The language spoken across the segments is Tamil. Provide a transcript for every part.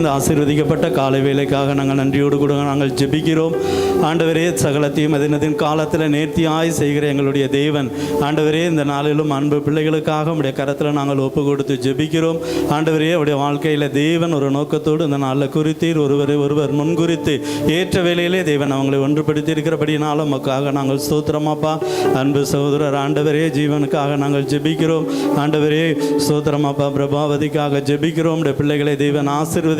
இந்த ஆசீர்வதிக்கப்பட்ட காலை வேலைக்காக நாங்கள் நன்றியோடு கூட நாங்கள் ஜெபிக்கிறோம். ஆண்டவரே, சகலத்தையும் அதினதின் காலத்தில் நேர்த்தியாய் செய்கிற எங்களுடைய தேவன், ஆண்டவரே, இந்த நாளிலும் அன்பு பிள்ளைகளுக்காக உடைய கரத்தில் நாங்கள் ஒப்பு கொடுத்து ஜெபிக்கிறோம். ஆண்டவரே, அவருடைய வாழ்க்கையில் தேவன் ஒரு நோக்கத்தோடு இந்த நாளில் குறித்தீர், ஒருவர் முன்குறித்து ஏற்ற வேலையிலே தேவன் அவங்களை ஒன்றுபடுத்தி இருக்கிறபடினாலும் நமக்காக நாங்கள் ஸ்தோத்திரமாப்பா. அன்பு சகோதரர் ஆண்டவரே, ஜீவனுக்காக நாங்கள் ஜெபிக்கிறோம். ஆண்டவரே ஸ்தோத்திரமாப்பா, பிரபாவதிக்காக ஜெபிக்கிறோம். உடைய பிள்ளைகளை தேவன் ஆசீர்வதிங்க.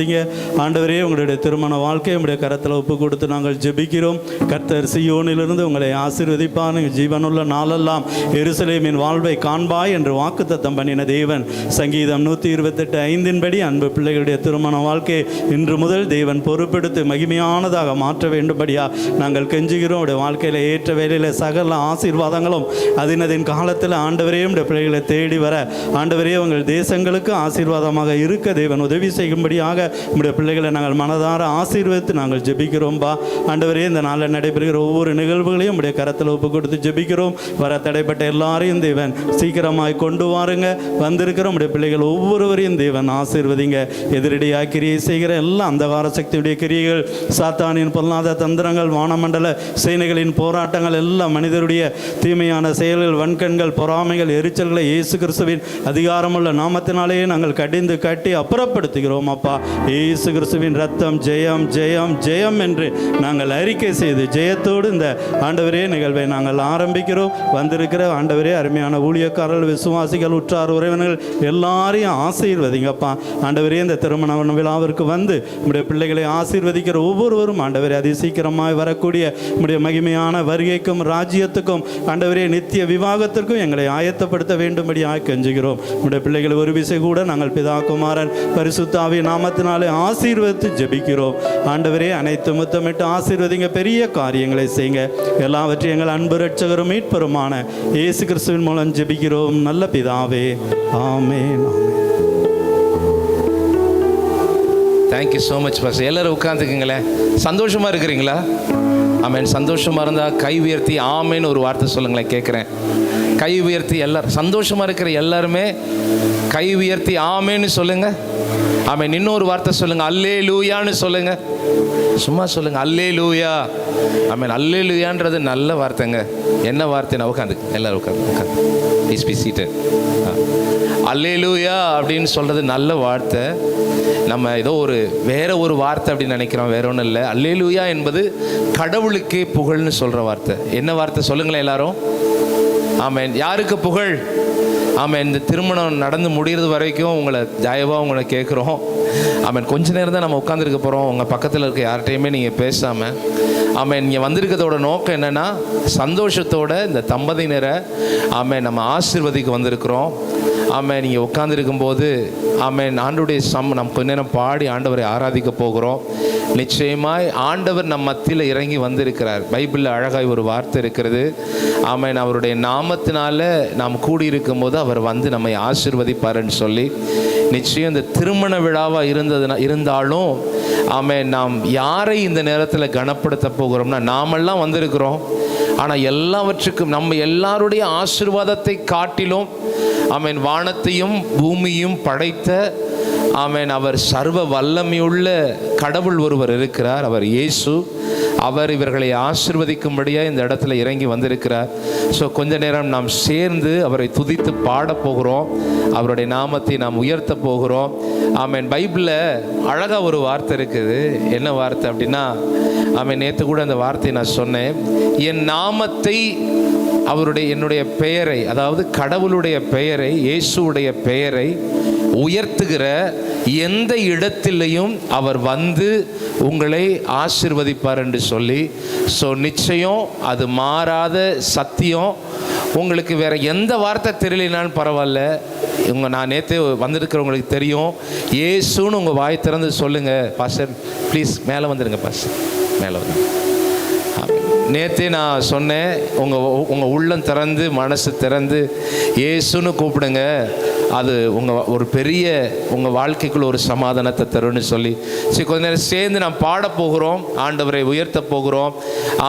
ஆண்டவரே, உங்களுடைய திருமண வாழ்க்கை உங்களுடைய கரத்தில் ஒப்பு கொடுத்து நாங்கள் ஜெபிக்கிறோம். கர்த்தர் சீயோனிலிருந்து உங்களை ஆசீர்வதிப்பான். ஜீவனுள்ள நாளெல்லாம் எருசலேமின் வாழ்வை காண்பாய் என்று வாக்குத்தத்தம் பண்ணின தேவன். சங்கீதம் 128:5 அன்பு பிள்ளைகளுடைய திருமண வாழ்க்கை இன்று முதல் தேவன் பொறுப்பெடுத்து மகிமையானதாக மாற்ற வேண்டும்படியா நாங்கள் கெஞ்சுகிறோம். உடைய வாழ்க்கையில் ஏற்ற வேலையில் சகல ஆசீர்வாதங்களும் அதினதின் காலத்தில் ஆண்டவரே உடைய பிள்ளைகளை தேடி வர, ஆண்டவரே உங்கள் தேசங்களுக்கு ஆசீர்வாதமாக இருக்க தேவன் உதவி செய்யும்படியாக உடைய பிள்ளைகளை நாங்கள் மனதார ஆசீர்வதித்து நாங்கள் ஜெபிக்கிறோம்பா. ஆண்டவரே, இந்த நாளில் நடைபெறுகிற ஒவ்வொரு நிகழ்வுகளையும் உடைய கரத்தில் ஒப்பு கொடுத்து ஜெபிக்கிறோம். வர தடைப்பட்ட எல்லாரையும் தேவன் சீக்கிரமாய் கொண்டு வாருங்க. வந்திருக்கிற உடைய பிள்ளைகள் ஒவ்வொருவரையும் தேவன் ஆசீர்வதிங்க. எதிரடியாக கிரியை செய்கிற எல்லா அந்தகார சக்தியுடைய கிரியைகள், சாத்தானின் பொல்லாத தந்திரங்கள், வானமண்டல சேனைகளின் போராட்டங்கள், எல்லா மனிதருடைய தீமையான செயல்கள், வன்கண்கள், பொறாமைகள், எரிச்சல்களை இயேசு கிறிஸ்துவின் அதிகாரமுள்ள நாமத்தினாலேயே நாங்கள் கடிந்து கட்டி அப்புறப்படுத்துகிறோம். அப்பா, இயேசு கிறிஸ்துவின் ரத்தம் ஜெயம் ஜெயம் ஜெயம் என்று நாங்கள் அறிக்கை செய்து ஜெயத்தோடு இந்த ஆண்டவரே நிகழ்வை நாங்கள் ஆரம்பிக்கிறோம். வந்திருக்கிற ஆண்டவரே அருமையான ஊழியக்காரர்கள், விசுவாசிகள், உற்றார் உறவினர்கள் எல்லாரையும் ஆசீர்வதிங்கப்பா. ஆண்டவரே, இந்த திருமண விழாவிற்கு வந்து உடைய பிள்ளைகளை ஆசீர்வதிக்கிற ஒவ்வொருவரும் ஆண்டவரே அதிசீக்கிரமாய் வரக்கூடிய உடைய மகிமையான வருகைக்கும் ராஜ்யத்துக்கும் ஆண்டவரே நித்திய விவாகத்திற்கும் எங்களை ஆயத்தப்படுத்த வேண்டும்படியாக கெஞ்சுகிறோம். உடைய பிள்ளைகளை ஒரு விசை கூட நாங்கள் பிதா குமாரன் பரிசுத்த ஆவியின் நாமத்தினாலே ஆசீர்வதித்து ஜெபிக்கிறோம். ஆண்டவரே, அனைத்து முத்தமிட்டு ஆசீர்வதிங்க, பெரிய காரியங்களை செய்யுங்க. எல்லாவற்றையும் எங்கள் அன்பு ரட்சகரும் மீட்பருமான இயேசு கிறிஸ்துவின் மூலம் ஜெபிக்கிறோம் நல்ல பிதாவே, ஆமென். Thank you so much pastor. எல்லாரும் உட்காந்துக்குங்களேன். சந்தோஷமாக இருக்கிறீங்களா? ஆமென். சந்தோஷமாக இருந்தால் கை உயர்த்தி ஆமேன்னு ஒரு வார்த்தை சொல்லுங்களேன், கேட்குறேன். கை உயர்த்தி எல்லாரும் சந்தோஷமாக இருக்கிற எல்லாருமே கை உயர்த்தி ஆமேன்னு சொல்லுங்கள். ஆமென். இன்னொரு வார்த்தை சொல்லுங்கள், அல்லேலூயான்னு சொல்லுங்கள். சும்மா சொல்லுங்கள், அல்லேலூயா. ஆமென். அல்லேலூயான்றது நல்ல வார்த்தைங்க. என்ன வார்த்தைன்னா உட்காந்து எல்லாரும் உட்காந்து ப்ளீஸ் பி சீட்டட். அல்லேலூயா அப்படின்னு சொல்கிறது நல்ல வார்த்தை. நம்ம ஏதோ வேற ஒரு வார்த்தை அப்படின்னு நினைக்கிறோம், வேற ஒன்றும் இல்லை. அல்லேலூயா என்பது கடவுளுக்கே புகழ்னு சொல்கிற வார்த்தை. என்ன வார்த்தை சொல்லுங்களேன் எல்லாரும். ஆமென். யாருக்கு புகழ்? ஆமென். இந்த திருமணம் நடந்து முடிகிறது வரைக்கும் உங்களை கேட்குறோம். ஆமென். கொஞ்ச நேரம் தான் நம்ம உட்காந்துருக்க போகிறோம். உங்கள் பக்கத்தில் இருக்க யார்கிட்டையுமே நீங்கள் பேசாமல், ஆமென், நீங்கள் வந்திருக்கிறதோட நோக்கம் என்னென்னா சந்தோஷத்தோட இந்த தம்பதியினரை ஆமென் நம்ம ஆசீர்வதிக்க வந்திருக்கிறோம். ஆமென். நீங்கள் உட்காந்துருக்கும்போது ஆமென் ஆண்டவருடைய நம்ம கொஞ்ச நேரம் பாடி ஆண்டவரை ஆராதிக்க போகிறோம். நிச்சயமாய் ஆண்டவர் நம் மத்தியில் இறங்கி வந்திருக்கிறார். பைபிளில் அழகாய் ஒரு வார்த்தை இருக்கிறது. ஆமென். அவருடைய நாமத்தினால நாம் கூடியிருக்கும் போது அவர் வந்து நம்மை ஆசீர்வதிப்பாருன்னு சொல்லி, நிச்சயம் இந்த திருமண விழாவாக இருந்தாலும் ஆமென், நாம் யாரை இந்த நேரத்தில் கனப்படுத்த போகிறோம்னா, நாமெல்லாம் வந்திருக்கிறோம். ஆனால் எல்லாவற்றுக்கும் நம்ம எல்லாருடைய ஆசீர்வாதத்தை காட்டிலும் ஆமென் வானத்தையும் பூமியும் படைத்த ஆமென் அவர் சர்வ வல்லமையுள்ள கடவுள் ஒருவர் இருக்கிறார். அவர் இயேசு. அவர் இவர்களை ஆசீர்வதிக்கும்படியாக இந்த இடத்துல இறங்கி வந்திருக்கிறார். ஸோ கொஞ்ச நேரம் நாம் சேர்ந்து அவரை துதித்து பாட போகிறோம், அவருடைய நாமத்தை நாம் உயர்த்த போகிறோம். ஆமென். பைபிளில் அழகாக ஒரு வார்த்தை இருக்குது. என்ன வார்த்தை அப்படின்னா, ஆமென், நேற்று கூட அந்த வார்த்தையை நான் சொன்னேன். என் நாமத்தை, என்னுடைய பெயரை, அதாவது கடவுளுடைய பெயரை, இயேசுவுடைய பெயரை உயர்த்துகிற எந்த இடத்திலையும் அவர் வந்து உங்களை ஆசீர்வதிப்பார் என்று சொல்லி. ஸோ நிச்சயம் அது மாறாத சத்தியம். உங்களுக்கு வேற எந்த வார்த்தை தெரியலனாலும் பரவாயில்ல, நான் நேற்று வந்திருக்கிறவங்களுக்கு தெரியும். இயேசுன்னு உங்கள் வாய் திறந்து சொல்லுங்கள். பாஸ்டர் ப்ளீஸ் மேலே வந்துடுங்க, பாஸ்டர் மேலே வந்து. நேற்றே நான் சொன்னேன், உங்கள் உள்ளம் திறந்து மனசு திறந்து இயேசுன்னு கூப்பிடுங்க, அது ஒரு பெரிய உங்கள் வாழ்க்கைக்குள்ள ஒரு சமாதானத்தை தரும்னு சொல்லி. சரி, கொஞ்ச நேரம் சேர்ந்து நாம் பாட போகிறோம், ஆண்டவரை உயர்த்த போகிறோம்.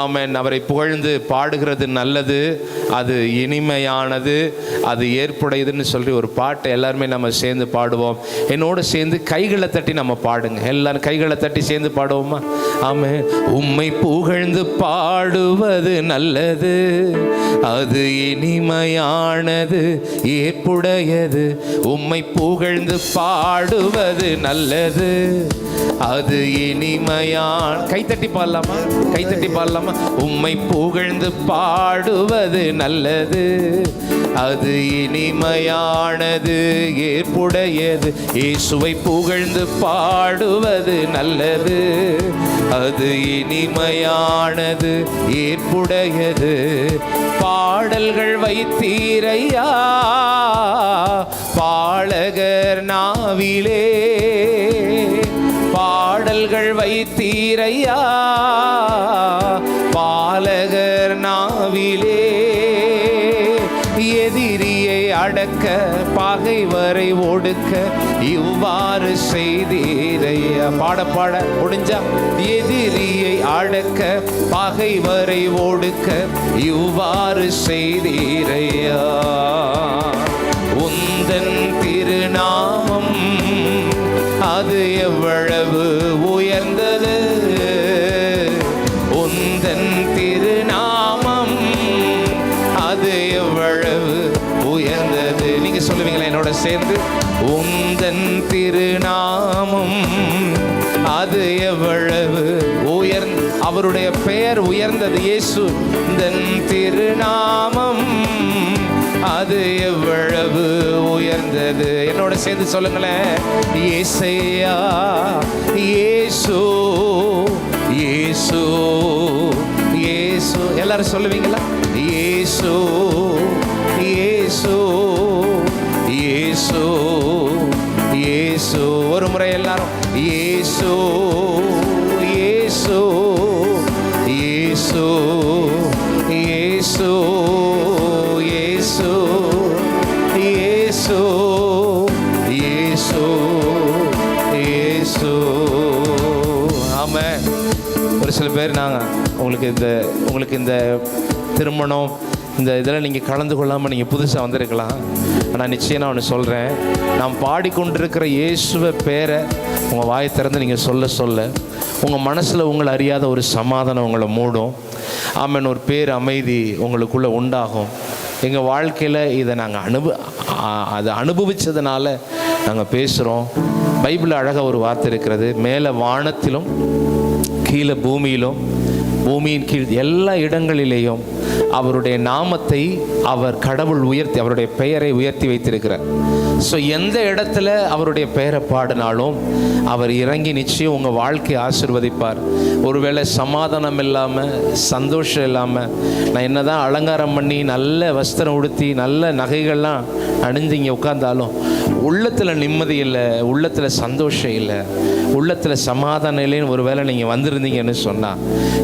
ஆமென். அவரை புகழ்ந்து பாடுகிறது நல்லது, அது இனிமையானது, அது ஏற்புடையதுன்னு சொல்லி ஒரு பாட்டை எல்லாருமே நம்ம சேர்ந்து பாடுவோம். என்னோடு சேர்ந்து கைகளை தட்டி நம்ம பாடுங்க. எல்லாரும் கைகளை தட்டி சேர்ந்து பாடுவோமா? ஆமென். உம்மை புகழ்ந்து பாடுவது நல்லது, அது இனிமையானது, ஏற்புடையது. உம்மை புகழ்ந்து பாடுவது நல்லது, அது இனிமையான. கைத்தட்டி பாடலாமா? கைத்தட்டி பாடலாமா? உம்மை புகழ்ந்து பாடுவது நல்லது, அது இனிமையானது, ஏற்புடையது. இயேசுவை புகழ்ந்து பாடுவது நல்லது, அது இனிமையானது, ஏற்புடையது. பாடல்கள் வைத்தீரையா பாலகர் நாவிலே, பாடல்கள் வைத்தீரையா பாலகர் நாவிலே. எதிரியை அடக்க பகைவரை ஒடுக்க இவ்வாறு செய்தீரையா. பாட பாட முடிஞ்சா. எதிரியை அடக்க பகைவரை ஒடுக்க இவ்வாறு செய்தீரையா. உந்தன் திருநாமம் அது எவ்வளவு உயர்ந்தது, உந்தன் திருநாமம் அது எவ்வளவு உயர்ந்தது. நீங்க சொல்லுவீங்களா என்னோட சேர்ந்து? உந்தன் திருநாமம் அது எவ்வளவு உயர்ந்த, அவருடைய பெயர் உயர்ந்தது. இயேசு உந்தன் திருநாமம் அது எவ்வளவு உயர்ந்தது. என்னோட சேர்ந்து சொல்லுங்களேன். இயேசையா, இயேசு, இயேசு, இயேசு. எல்லாரும் சொல்லுவீங்களா? இயேசு, இயேசு, இயேசு, இயேசு. ஒரு முறை எல்லாரும் இயேசு, இயேசு, இயேசு, இயேசு, இயேசு, இயேசு, இயேசு, இயேசு. ஆமாம். ஒரு சில பேர் உங்களுக்கு இந்த திருமணம் இந்த இதெல்லாம் நீங்கள் கலந்து கொள்ளாமல் நீங்கள் புதுசாக வந்திருக்கலாம். ஆனால் நிச்சயம் நான் ஒன்று சொல்கிறேன், நாம் பாடிக்கொண்டிருக்கிற இயேசுவை பேரை உங்கள் வாயை திறந்து நீங்கள் சொல்ல உங்கள் மனசில் உங்களை அறியாத ஒரு சமாதானம் உங்களை மூடும். ஆமென். ஒரு பேர் அமைதி உங்களுக்குள்ளே உண்டாகும். எங்கள் வாழ்க்கையில் இதை நாங்கள் அதை அனுபவித்ததுனால நாங்கள் பேசுகிறோம். பைபிளில் அழகாக ஒரு வார்த்தை இருக்கிறது, மேலே வானத்திலும் கீழே பூமியிலும் பூமியின் கீழ் எல்லா இடங்களிலேயும் அவருடைய நாமத்தை கடவுள் உயர்த்தி, அவருடைய பெயரை உயர்த்தி வைத்திருக்கிறார். ஸோ எந்த இடத்துல அவருடைய பெயரை பாடினாலும் அவர் இறங்கி நிச்சயம் உங்கள் வாழ்க்கையை ஆசீர்வதிப்பார். ஒருவேளை சமாதானம் இல்லாமல், சந்தோஷம் இல்லாமல், நான் என்ன தான் அலங்காரம் பண்ணி நல்ல வஸ்திரம் உடுத்தி நல்ல நகைகள்லாம் அணிஞ்சு இங்கே உட்கார்ந்தாலும் உள்ளத்தில் நிம்மதி இல்லை, உள்ளத்தில் சந்தோஷம் இல்லை, உள்ளத்தில் சமாதானம் இல்லைன்னு ஒரு வேளை நீங்கள் வந்திருந்தீங்கன்னு சொன்னால்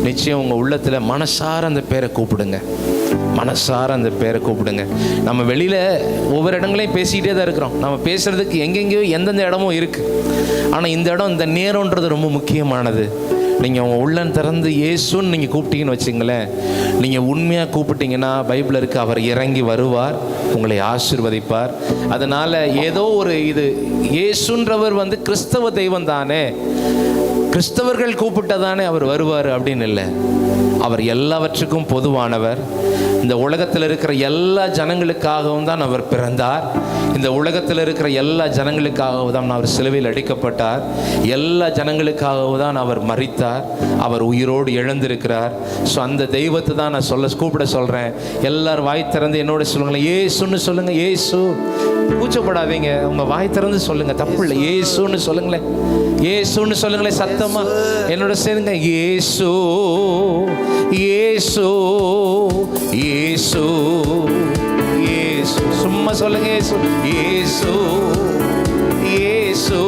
நிச்சயம் உங்கள் உள்ளத்தில் மனசார அந்த பேரை கூப்பிடுங்க, மனசார அந்த பேரை கூப்பிடுங்க. நம்ம வெளியில் ஒவ்வொரு இடங்களையும் பேசிக்கிட்டே தான் இருக்கிறோம். நம்ம பேசுகிறதுக்கு எங்கெங்கேயோ எந்தெந்த இடமும் இருக்குது. ஆனால் இந்த இடம், இந்த நேரம்ன்றது ரொம்ப முக்கியமானது. நீங்கள் உங்கள் உள்ளம் திறந்து இயேசுன்னு நீங்கள் கூப்பிட்டீங்கன்னு வச்சுங்களேன், நீங்கள் உண்மையாக கூப்பிட்டீங்கன்னா பைபிள் இருக்குது, அவர் இறங்கி வருவார், உங்களை ஆசீர்வதிப்பார். அதனால் ஏதோ ஒரு இது இயேசுன்றவர் கிறிஸ்தவ தெய்வம் தானே, கிறிஸ்தவர்கள் கூப்பிட்டதானே அவர் வருவார் அப்படின்னு இல்லை. அவர் எல்லாவற்றுக்கும் பொதுவானவர். இந்த உலகத்தில் இருக்கிற எல்லா ஜனங்களுக்காகவும் தான் அவர் பிறந்தார். இந்த உலகத்தில் இருக்கிற எல்லா ஜனங்களுக்காகவும் தான் அவர் சிலுவையில் அடிக்கப்பட்டார். எல்லா ஜனங்களுக்காகவும் தான் அவர் மரித்தார். அவர் உயிரோடு எழுந்திருக்கிறார். ஸோ அந்த தெய்வத்தை தான் நான் கூப்பிட சொல்கிறேன். எல்லாரும் வாய் திறந்து என்னோட சொல்லுங்களேன், ஏசுன்னு சொல்லுங்கள். ஏசு, கூச்சப்படாதீங்க, உங்கள் வாய் திறந்து சொல்லுங்கள், தப்பு இல்லை. ஏசுன்னு சொல்லுங்களேன், ஏசுன்னு சொல்லுங்களேன் சத்தமா என்னோட சேருங்க. ஏசு, ஏசு, ஏசு, ஏசு. சும்மா சொல்லுங்க, ஏசு, ஏசு, ஏசு,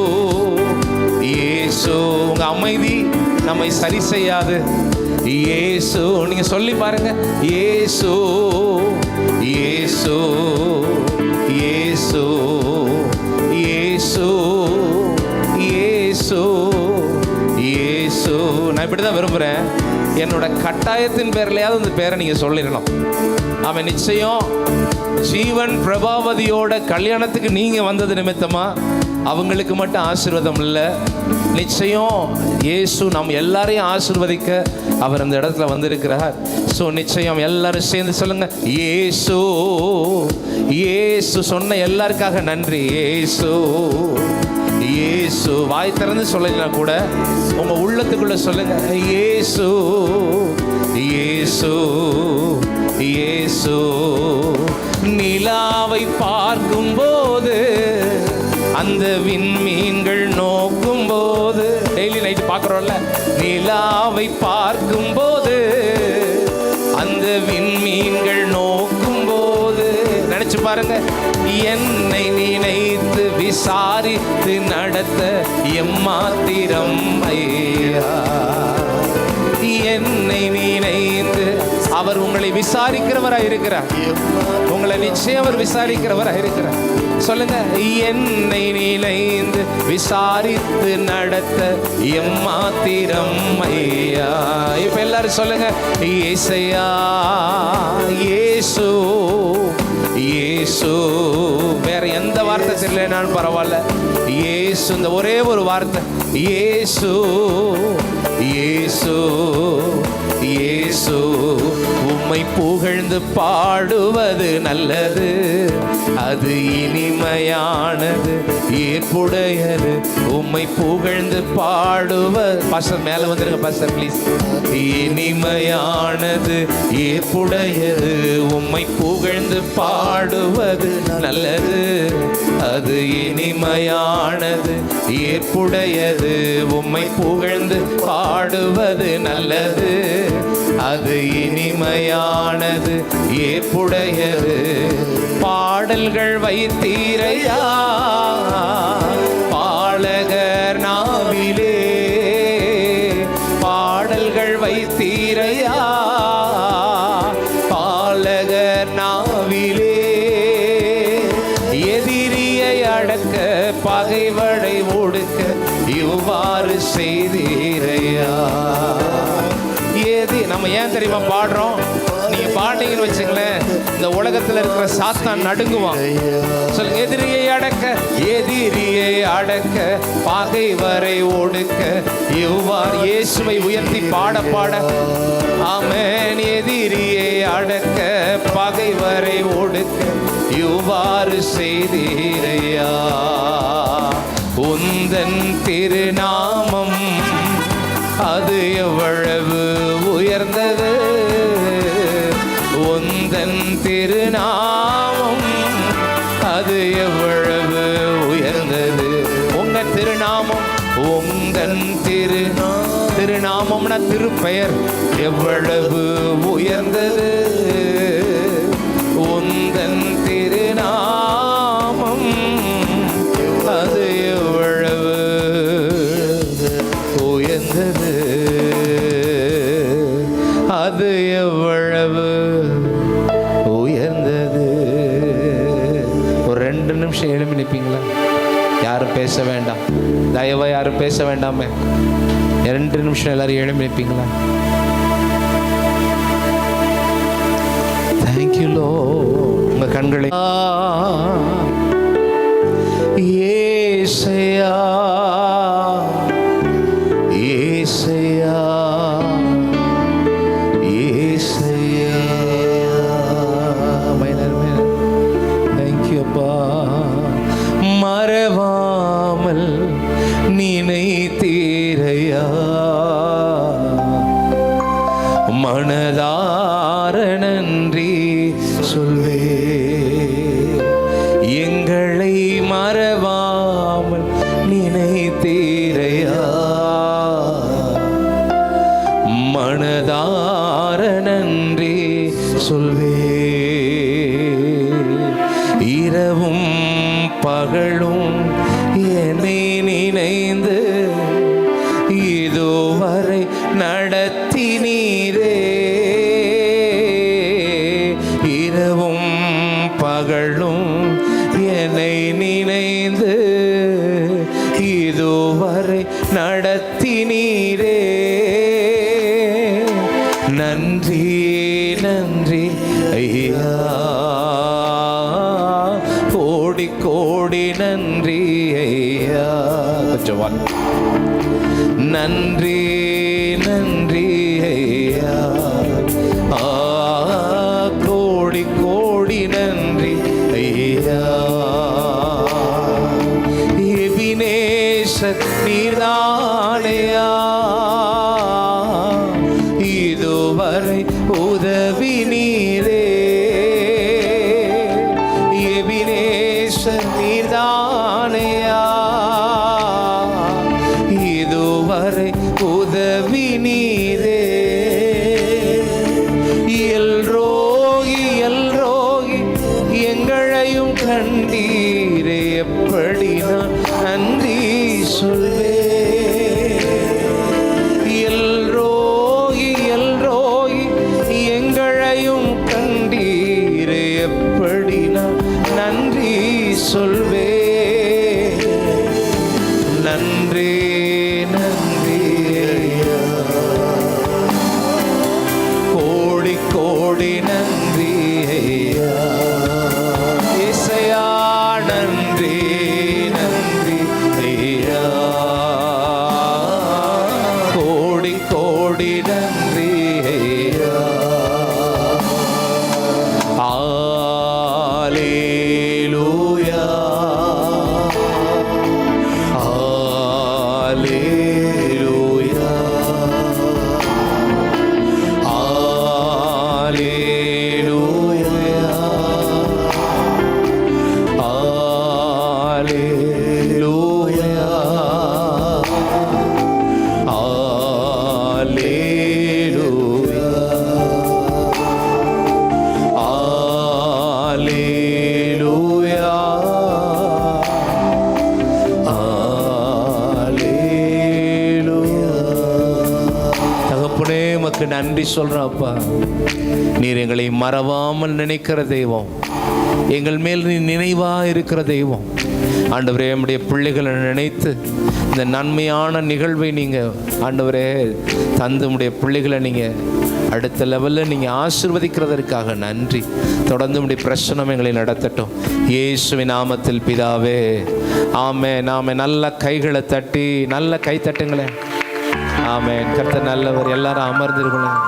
ஏசு. உங்க அமைதி நம்மை சரி செய்யாது. ஏசு, நீங்க சொல்லி பாருங்க. ஏசு, ஏசு, ஏசு, ஏசு, ஏசு, ஏசு. நான் இப்படிதான் விரும்புறேன். என்னோட கட்டாயத்தின் பேர்லையாவது அந்த பேரை நீங்க சொல்லிடணும். அவன் நிச்சயம் ஜீவன் பிரபாவதியோட கல்யாணத்துக்கு நீங்க வந்தது நிமித்தமா அவங்களுக்கு மட்டும் ஆசீர்வாதம் இல்லை, நிச்சயம் இயேசு நம்ம எல்லாரையும் ஆசீர்வதிக்க அவர் அந்த இடத்துல வந்திருக்கிறார். ஸோ நிச்சயம் எல்லாரும் சேர்ந்து சொல்லுங்க, இயேசு, இயேசு. சொன்ன எல்லாருக்காக நன்றி. இயேசு, இயேசு. வாய் திறந்து சொல்லலாம் கூட உங்க உள்ளத்துக்குள்ள சொல்லுங்க, இயேசு, இயேசு, இயேசு. நிலாவை பார்க்கும் போது, அந்த விண்மீன்கள் நோக்கும் போது, டெய்லி நைட்டு பார்க்குறோம்ல, நிலாவை பார்க்கும் போது, அந்த விண்மீன்கள் நோக்கும் போது, நினைச்சு பாருங்க, என்னை நினைத்து விசாரித்து நடத்த எம்மாத்திரம் ஐயா. என்னை நினைத்து அவர் உங்களை விசாரிக்கிறவராக இருக்கிறார். உங்களை நிச்சயம் அவர் விசாரிக்கிறவராக இருக்கிறார். சொல்லுங்க, என்னை நினைந்து விசாரித்து நடத்த எம்மாத்திரம் ஐயா. இப்ப எல்லாரும் சொல்லுங்க, ஏசையா, இயேசு, இயேசு. வேற எந்த வார்த்தை தெரியலனாலும் பரவாயில்ல, இயேசு, இந்த ஒரே ஒரு வார்த்தை, இயேசு, இயேசு, இயேசு. உம்மை புகழ்ந்து பாடுவது நல்லது, அது இனிமையானது, ஏற்புடையது. உம்மை புகழ்ந்து பாடுவது, பாஸ்டர் மேல வந்துருங்க பாஸ்டர் ப்ளீஸ். இனிமையானது, ஏற்புடையது, உம்மை புகழ்ந்து பாடுவது நல்லது, அது இனிமையானது, ஏற்புடையது. உம்மை புகழ்ந்து பாடுவது நல்லது, அது இனிமையானது, ஏற்புடையது. பாடல்கள் வைத்தீரையா பாலகர் நாவிலே, பாடல்கள் வைத்தீரையா பாலகர் நாவிலே. எதிரியை அடக்க பகைவடை ஒடுக்க இவ்வாறு செய்தீரையா. நம்ம ஏன் தெரியுமா பாடுறோம்? நீங்க பாட்டீங்கன்னு வச்சுங்களேன், இந்த உலகத்துல இருக்கிற சாத்தான் நடுங்குவான். சொல்லுங்க, எதிரியை அடக்க, எதிரியை அடக்க பகைவரை ஒடுக்க இவ்வாறு. இயேசுவை உயர்த்தி பாட பாட, ஆமென். எதிரியை அடக்க பகைவரை ஒடுக்க இவ்வாறு செய்தீரையா. உந்தன் திருநாமம் அது எவ்வளவு உயர்ந்தது, உந்தன் திருநாமம் அது எவ்வளவு உயர்ந்தது. உங்க திருநாமம், உங்கள் திருநாமம்னா திருப்பெயர் எவ்வளவு உயர்ந்தது, உந்தன் திருநாமம் அது எவ்வளவு உயர்ந்தது, அது எவ்வளவு உயர்ந்தது. ஒரு 2 நிமிஷம் எழுப்பி நிற்பீங்களா? யாரும் பேச வேண்டாம், தயவா யாரும் பேச வேண்டாமே. 2 நிமிஷம் எல்லாரும் எழுப்பி நிற்பீங்களா? Thank you low. உங்க கண்களை ஏசையா, மறவாமல் நினைத்தீரையா. மனதார நன்றி சொல்வே. இரவும் பகலும் என்னை நினைந்து இதுவரை நடத்தினீரே. இரவும் பகலும் என்னை நினைந்து இதுவரை நடத்தினீரே. நன்றி நன்றி ஐயா, கோடி கோடி நன்றி ஐயா. கொஞ்சம் நன்றி நன்றி ஐயா, கோடி கோடி நன்றி ஐயா. எபினேசர் நீர்தானையா, இதுவரை உதவி நீரே. எபினேசர் நீர்தானையா, இதுவரை உதவி நீரே. எல்ரோகி எல்ரோகி எங்களையும் கண்டீரே. எப்படி நான் நன்றி சொல்வே. எல்ரோகி எல்ரோகி எங்களையும் கண்டீரே. எப்படி நான் நன்றி சொல்வே. நன்றி நன்றி ஐயா, கோடி கோடி நன்றி ஐயா. இசையா நன்றி நன்றி ஐயா, கோடி கோடி நன்றி ஐயா. அல்லேலூயா அல்லேலூயா அல்லேலூயா அல்லேலூயா அல்லேலூயா அல்லேலூயா அல்லேலூயா. தகப்பனே உமக்கு நன்றி சொல்றோம் அப்பா. நீர் எங்களை மறவாமல் நினைக்கிற தெய்வம், எங்கள் மேல் நீ நினைவா இருக்கிற தெய்வம். ஆண்டவரே, நம்முடைய பிள்ளைகளை நினைத்து இந்த நன்மையான நிகழ்வை நீங்கள் ஆண்டவரே தந்து உடைய பிள்ளைகளை நீங்கள் அடுத்த லெவலில் நீங்கள் ஆசீர்வதிக்கிறதற்காக நன்றி. தொடர்ந்து உடைய பிரச்சனை எங்களை நடத்தட்டும் இயேசுவின் நாமத்தில் பிதாவே, ஆமென் ஆமென். நல்ல கைகளை தட்டி நல்ல கை தட்டுங்களேன். ஆமென். கர்த்தர் நல்லவர். எல்லாரும் அமர்ந்திருக்கணும்,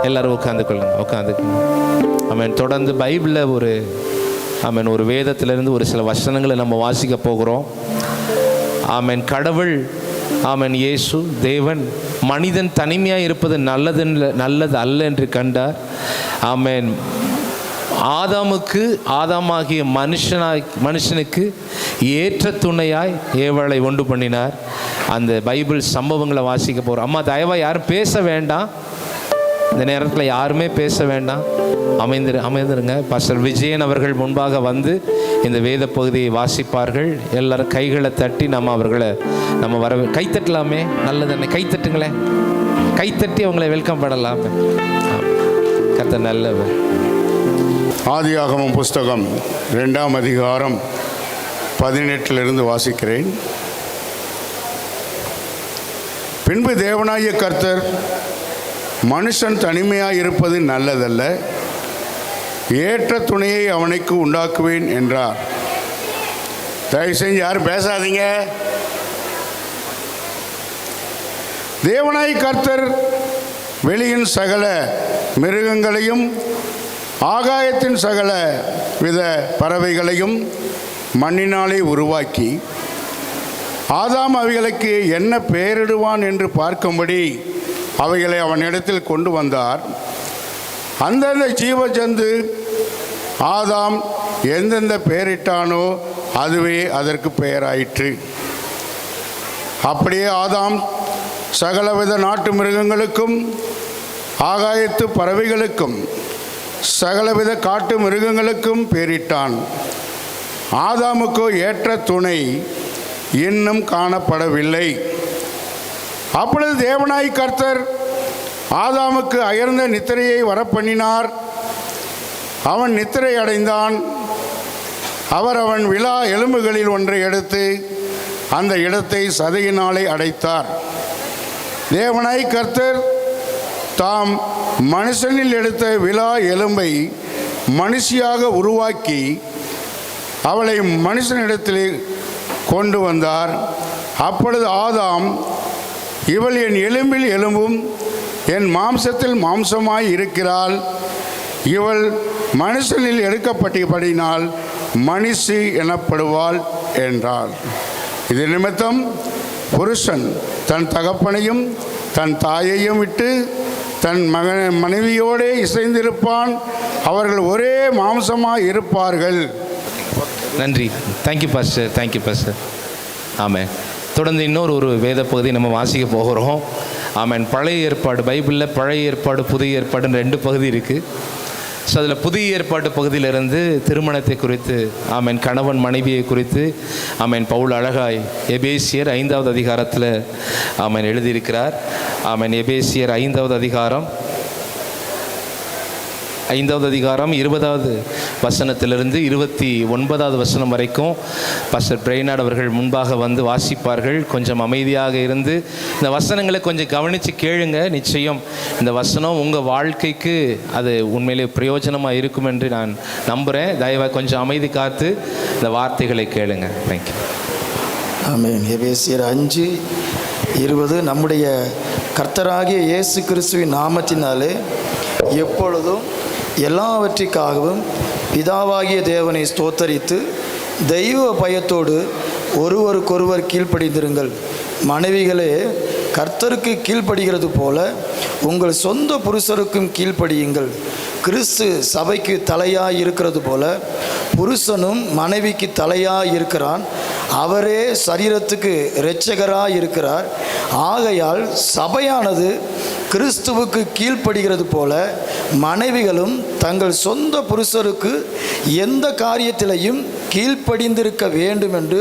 எல்லாரும் உட்காந்துக்கொள்ளுங்க. ஆமென். தொடர்ந்து பைபிளில் ஒரு வேதத்திலிருந்து ஒரு சில வசனங்களை நம்ம வாசிக்க போகிறோம். ஆமென். கடவுள் இயேசு தேவன் மனிதன் தனிமையாக இருப்பது நல்லது அல்ல என்று கண்டார். ஆமென். ஆதாமாகிய மனுஷனுக்கு ஏற்ற துணையாய் ஏவலை உண்டு பண்ணினார். அந்த பைபிள் சம்பவங்களை வாசிக்க போகிறோம். அம்மா தயவாக யாரும் பேச வேண்டாம், இந்த நேரத்தில் யாருமே பேச வேண்டாம், அமைந்திருங்க. பாஸ்டர் விஜயன் அவர்கள் முன்பாக வந்து இந்த வேத பகுதியை வாசிப்பார்கள். எல்லாரும் கைகளை தட்டி அவர்களை வர கைத்தட்டலாமே. நல்லது, கைத்தட்டுங்களேன். கைத்தட்டி அவங்களை வெல்கம் பண்ணலாமே. கர்த்தர் நல்லவர். ஆதியாகமம் புஸ்தகம் 2ஆம் அதிகாரம் 18 வாசிக்கிறேன். பின்பு தேவனாகிய கர்த்தர், மனுஷன் தனிமையாக இருப்பது நல்லதல்ல, ஏற்ற துணையை அவனுக்கு உண்டாக்குவேன் என்றார். தயவு செஞ்சு யாரும் பேசாதீங்க. தேவனாகிய கர்த்தர் வெளியின் சகல மிருகங்களையும் ஆகாயத்தின் சகல வித பறவைகளையும் மண்ணினாலே உருவாக்கி ஆதாம் அவைகளுக்கு என்ன பெயரிடுவான் என்று பார்க்கும்படி அவைகளை அவனிடத்தில் கொண்டு வந்தார். அந்தந்த ஜீவஜந்து ஆதாம் எந்தெந்த பெயரிட்டானோ அதுவே அதற்கு பெயராயிற்று. அப்படியே ஆதாம் சகலவித நாட்டு மிருகங்களுக்கும் ஆகாயத்து பறவைகளுக்கும் சகலவித காட்டு மிருகங்களுக்கும் பெயரிட்டான். ஆதாமுக்கு ஏற்ற துணை இன்னும் காணப்படவில்லை. அப்பொழுது தேவனாய் கர்த்தர் ஆதாமுக்கு அயர்ந்த நித்திரையை வரப்பண்ணினார். அவன் நித்திரை அடைந்தான். அவன் விலா எலும்புகளில் ஒன்றை எடுத்து அந்த இடத்தை சதையினாலே அடைத்தார். தேவனாய் கர்த்தர் தாம் மனுஷனில் எடுத்த விலா எலும்பை மனுஷியாக உருவாக்கி அவளை மனுஷனிடத்திலே கொண்டு வந்தார். அப்பொழுது ஆதாம், இவள் என் எலும்பில் எலும்பும் என் மாம்சத்தில் மாம்சமாய் இருக்கிறாள். இவள் மனுஷனில் எடுக்கப்பட்டபடினால் மனுஷி எனப்படுவாள் என்றாள். இது நிமித்தம் புருஷன் தன் தகப்பனையும் தன் தாயையும் விட்டு தன் மனைவியோடே இசைந்திருப்பான். அவர்கள் ஒரே மாம்சமாய் இருப்பார்கள். நன்றி. Thank you pastor, thank you pastor. ஆமாம். தொடர்ந்து இன்னொரு வேத பகுதி நம்ம வாசிக்க போகிறோம். ஆமாம். பழைய ஏற்பாடு, பைபிளில் பழைய ஏற்பாடு புதிய ஏற்பாடுன்னு 2 பகுதி இருக்குது. ஸோ அதில் புதிய ஏற்பாட்டு பகுதியிலிருந்து திருமணத்தை குறித்து, ஆமேன், கணவன் மனைவியை குறித்து, ஆமேன், பவுல் அழகாய் எபேசியர் 5வது அதிகாரத்தில் ஆமேன் எழுதியிருக்கிறார். ஆமேன். எபேசியர் 5வது அதிகாரம் 20வது வசனத்திலிருந்து 29வது வசனம் வரைக்கும் பாஸ்டர் பிரைனாட் அவர்கள் முன்பாக வந்து வாசிப்பார்கள். கொஞ்சம் அமைதியாக இருந்து இந்த வசனங்களை கொஞ்சம் கவனித்து கேளுங்க. நிச்சயம் இந்த வசனம் உங்கள் வாழ்க்கைக்கு அது உண்மையிலே பிரயோஜனமாக இருக்கும் என்று நான் நம்புகிறேன். தயவாக கொஞ்சம் அமைதி காத்து இந்த வார்த்தைகளை கேளுங்க. தேங்க்யூ. ஆமென். எபேசியர் 5:20 நம்முடைய கர்த்தராகிய இயேசு கிறிஸ்துவின் நாமத்தினாலே எப்பொழுதும் எல்லாவற்றிற்காகவும் பிதாவாகிய தேவனை ஸ்தோத்தரித்து தெய்வ பயத்தோடு ஒருவருக்கொருவர் கீழ்ப்படிந்திருங்கள். மனைவிகளே, கர்த்தருக்கு கீழ்ப்படுகிறது போல உங்கள் சொந்த புருஷருக்கும் கீழ்ப்படியுங்கள். கிறிஸ்து சபைக்கு தலையாய் இருக்கிறது போல புருஷனும் மனைவிக்கு தலையாய் இருக்கிறான். அவரே சரீரத்துக்கு இரட்சகராய் இருக்கிறார். ஆகையால் சபையானது கிறிஸ்துவுக்கு கீழ்ப்படுகிறது போல மனைவிகளும் தங்கள் சொந்த புருஷருக்கு எந்த காரியத்திலையும் கீழ்ப்படிந்திருக்க வேண்டும் என்று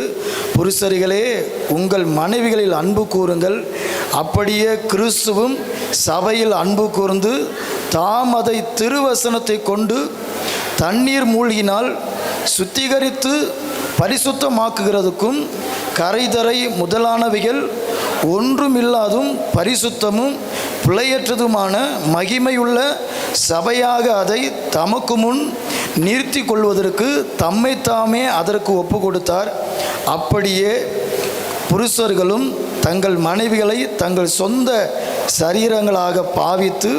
புருஷர்களே உங்கள் மனைவிகளில் அன்பு கூறுங்கள். அப்படியே கிறிஸ்துவும் சபையில் அன்பு கூர்ந்து தாம் அதை திருவசனத்தை கொண்டு தண்ணீர் மூழ்கினால் சுத்திகரித்து பரிசுத்தமாக்குகிறதுக்கும் கரைதரை முதலானவைகள் ஒன்றுமில்லாதும் பரிசுத்தமும் பிழையற்றதுமான மகிமையுள்ள சபையாக அதை தமக்கு முன் நிறுத்தி கொள்வதற்கு தம்மைத்தாமே அதற்கு ஒப்பு கொடுத்தார். அப்படியே புருஷர்களும் தங்கள் மனைவிகளை தங்கள் சொந்த சரீரங்களாக பாவித்து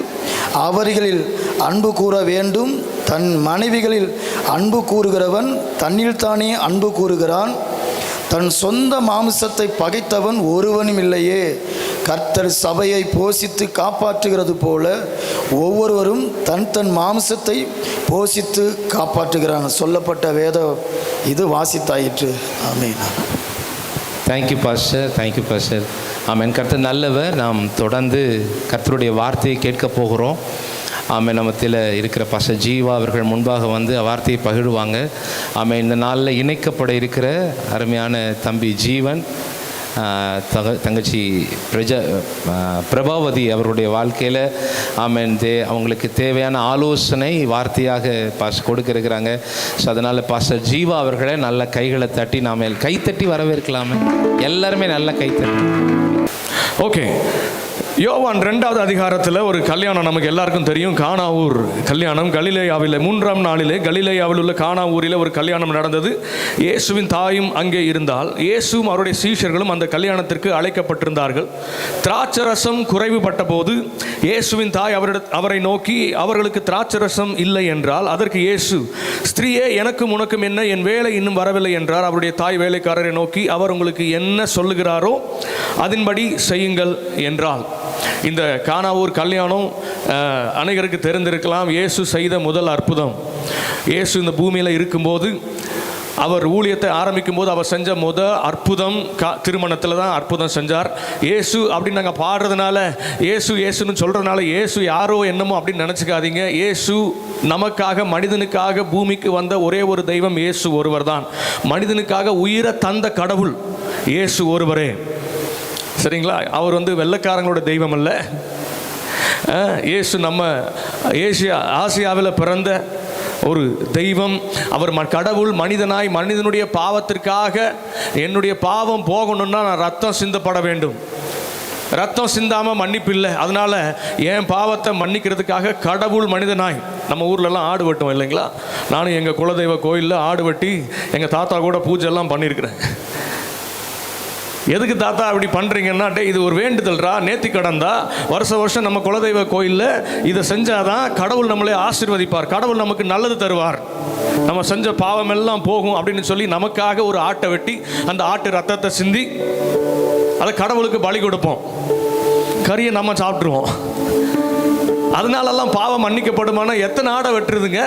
அவர்களில் அன்பு கூற வேண்டும். தன் மனைவிகளில் அன்பு கூறுகிறவன் தன்னில்தானே அன்பு கூறுகிறான். தன் சொந்த மாம்சத்தை பகைத்தவன் ஒருவனும் இல்லையே. கர்த்தர் சபையை போஷித்து காப்பாற்றுகிறது போல ஒவ்வொருவரும் தன் தன் மாம்சத்தை போஷித்து காப்பாற்றுகிறான். சொல்லப்பட்ட வேதம் இது வாசித்தாயிற்று. ஆமென். Thank you pastor, thank you pastor. ஆமென். கர்த்தர் நல்லவர். நாம் தொடர்ந்து கர்த்தருடைய வார்த்தையை கேட்க போகிறோம். ஆமென். நம்மத்தில் இருக்கிற பாஸ்டர் ஜீவா அவர்கள் முன்பாக வந்து வார்த்தையை பகிர்வாங்க. ஆமென். இந்த நாளில் இணைக்கப்பட இருக்கிற அருமையான தம்பி ஜீவன், தங்கச்சி பிரபாவதி அவருடைய வாழ்க்கையில் ஆமென் அவங்களுக்கு தேவையான ஆலோசனை வார்த்தையாக கொடுக்க இருக்கிறாங்க. ஸோ அதனால் பாஸ்டர் ஜீவா அவர்களை நல்ல கைகளை தட்டி நாம் கைத்தட்டி வரவேற்கலாமே. எல்லாருமே நல்ல கைத்தட்டி. ஓகே. யோவான் 2வது அதிகாரத்தில் ஒரு கல்யாணம் நமக்கு எல்லாருக்கும் தெரியும். கானாவூர் கல்யாணம். கலிலேயாவில் 3ஆம் நாளிலே கலிலேயாவில் உள்ள கானாவூரில் ஒரு கல்யாணம் நடந்தது. இயேசுவின் தாயும் அங்கே இருந்தால் இயேசுவும் அவருடைய சீஷர்களும் அந்த கல்யாணத்திற்கு அழைக்கப்பட்டிருந்தார்கள். திராட்சரசம் குறைவுபட்ட போது இயேசுவின் தாய் அவரை நோக்கி, அவர்களுக்கு திராட்சரசம் இல்லை என்றால் அதற்கு இயேசு, ஸ்திரீயே, எனக்கும் உனக்கும் என்ன, என் வேலை இன்னும் வரவில்லை என்றார். அவருடைய தாய் வேலைக்காரரை நோக்கி, அவர் உங்களுக்கு என்ன சொல்லுகிறாரோ அதன்படி செய்யுங்கள் என்றால். இந்த கானாவூர் கல்யாணம் அநேகருக்கு தெரிந்திருக்கலாம். இயேசு செய்த முதல் அற்புதம். இயேசு இந்த பூமியில் இருக்கும்போது அவர் ஊழியத்தை ஆரம்பிக்கும் போது அவர் செஞ்ச அற்புதம் திருமணத்தில் தான் அற்புதம் செஞ்சார். இயேசு அப்படின்னு நாங்கள் பாடுறதுனால, இயேசுன்னு சொல்கிறதுனால இயேசு யாரோ என்னமோ அப்படின்னு நினச்சிக்காதீங்க. இயேசு நமக்காக, மனிதனுக்காக பூமிக்கு வந்த ஒரே ஒரு தெய்வம் இயேசு ஒருவர் தான். மனிதனுக்காக உயிரை தந்த கடவுள் இயேசு ஒருவரே. சரிங்களா? அவர் வெள்ளைக்காரங்களோட தெய்வம் அல்ல. இயேசு நம்ம ஆசியாவில் பிறந்த ஒரு தெய்வம். அவர் கடவுள் மனிதனாய், மனிதனுடைய பாவத்திற்காக என்னுடைய பாவம் போகணும்னா நான் ரத்தம் சிந்தப்பட வேண்டும். ரத்தம் சிந்தாமல் மன்னிப்பு இல்லை. அதனால என் பாவத்தை மன்னிக்கிறதுக்காக கடவுள் மனிதனாய், நம்ம ஊர்லலாம் ஆடு வெட்டும் இல்லைங்களா? நானும் எங்கள் குலதெய்வ கோயிலில் ஆடு வெட்டி எங்கள் தாத்தா கூட பூஜை எல்லாம் பண்ணியிருக்கிறேன். எதுக்கு தாத்தா அப்படி பண்ணுறீங்கன்னா, இது ஒரு வேண்டுதல்ரா, நேர்த்தி கடந்தா வருஷம் நம்ம குலதெய்வ கோயிலில் இதை செஞ்சாதான் கடவுள் நம்மளே ஆசீர்வதிப்பார், கடவுள் நமக்கு நல்லது தருவார், நம்ம செஞ்ச பாவம் எல்லாம் போகும் அப்படின்னு சொல்லி நமக்காக ஒரு ஆட்டை வெட்டி அந்த ஆட்டு ரத்தத்தை சிந்தி அதை கடவுளுக்கு பலி கொடுப்போம். கறியை நம்ம சாப்பிட்ருவோம். அதனாலெல்லாம் பாவம் மன்னிக்கப்படுமானா எத்தனை ஆடை வெட்டுறதுங்க?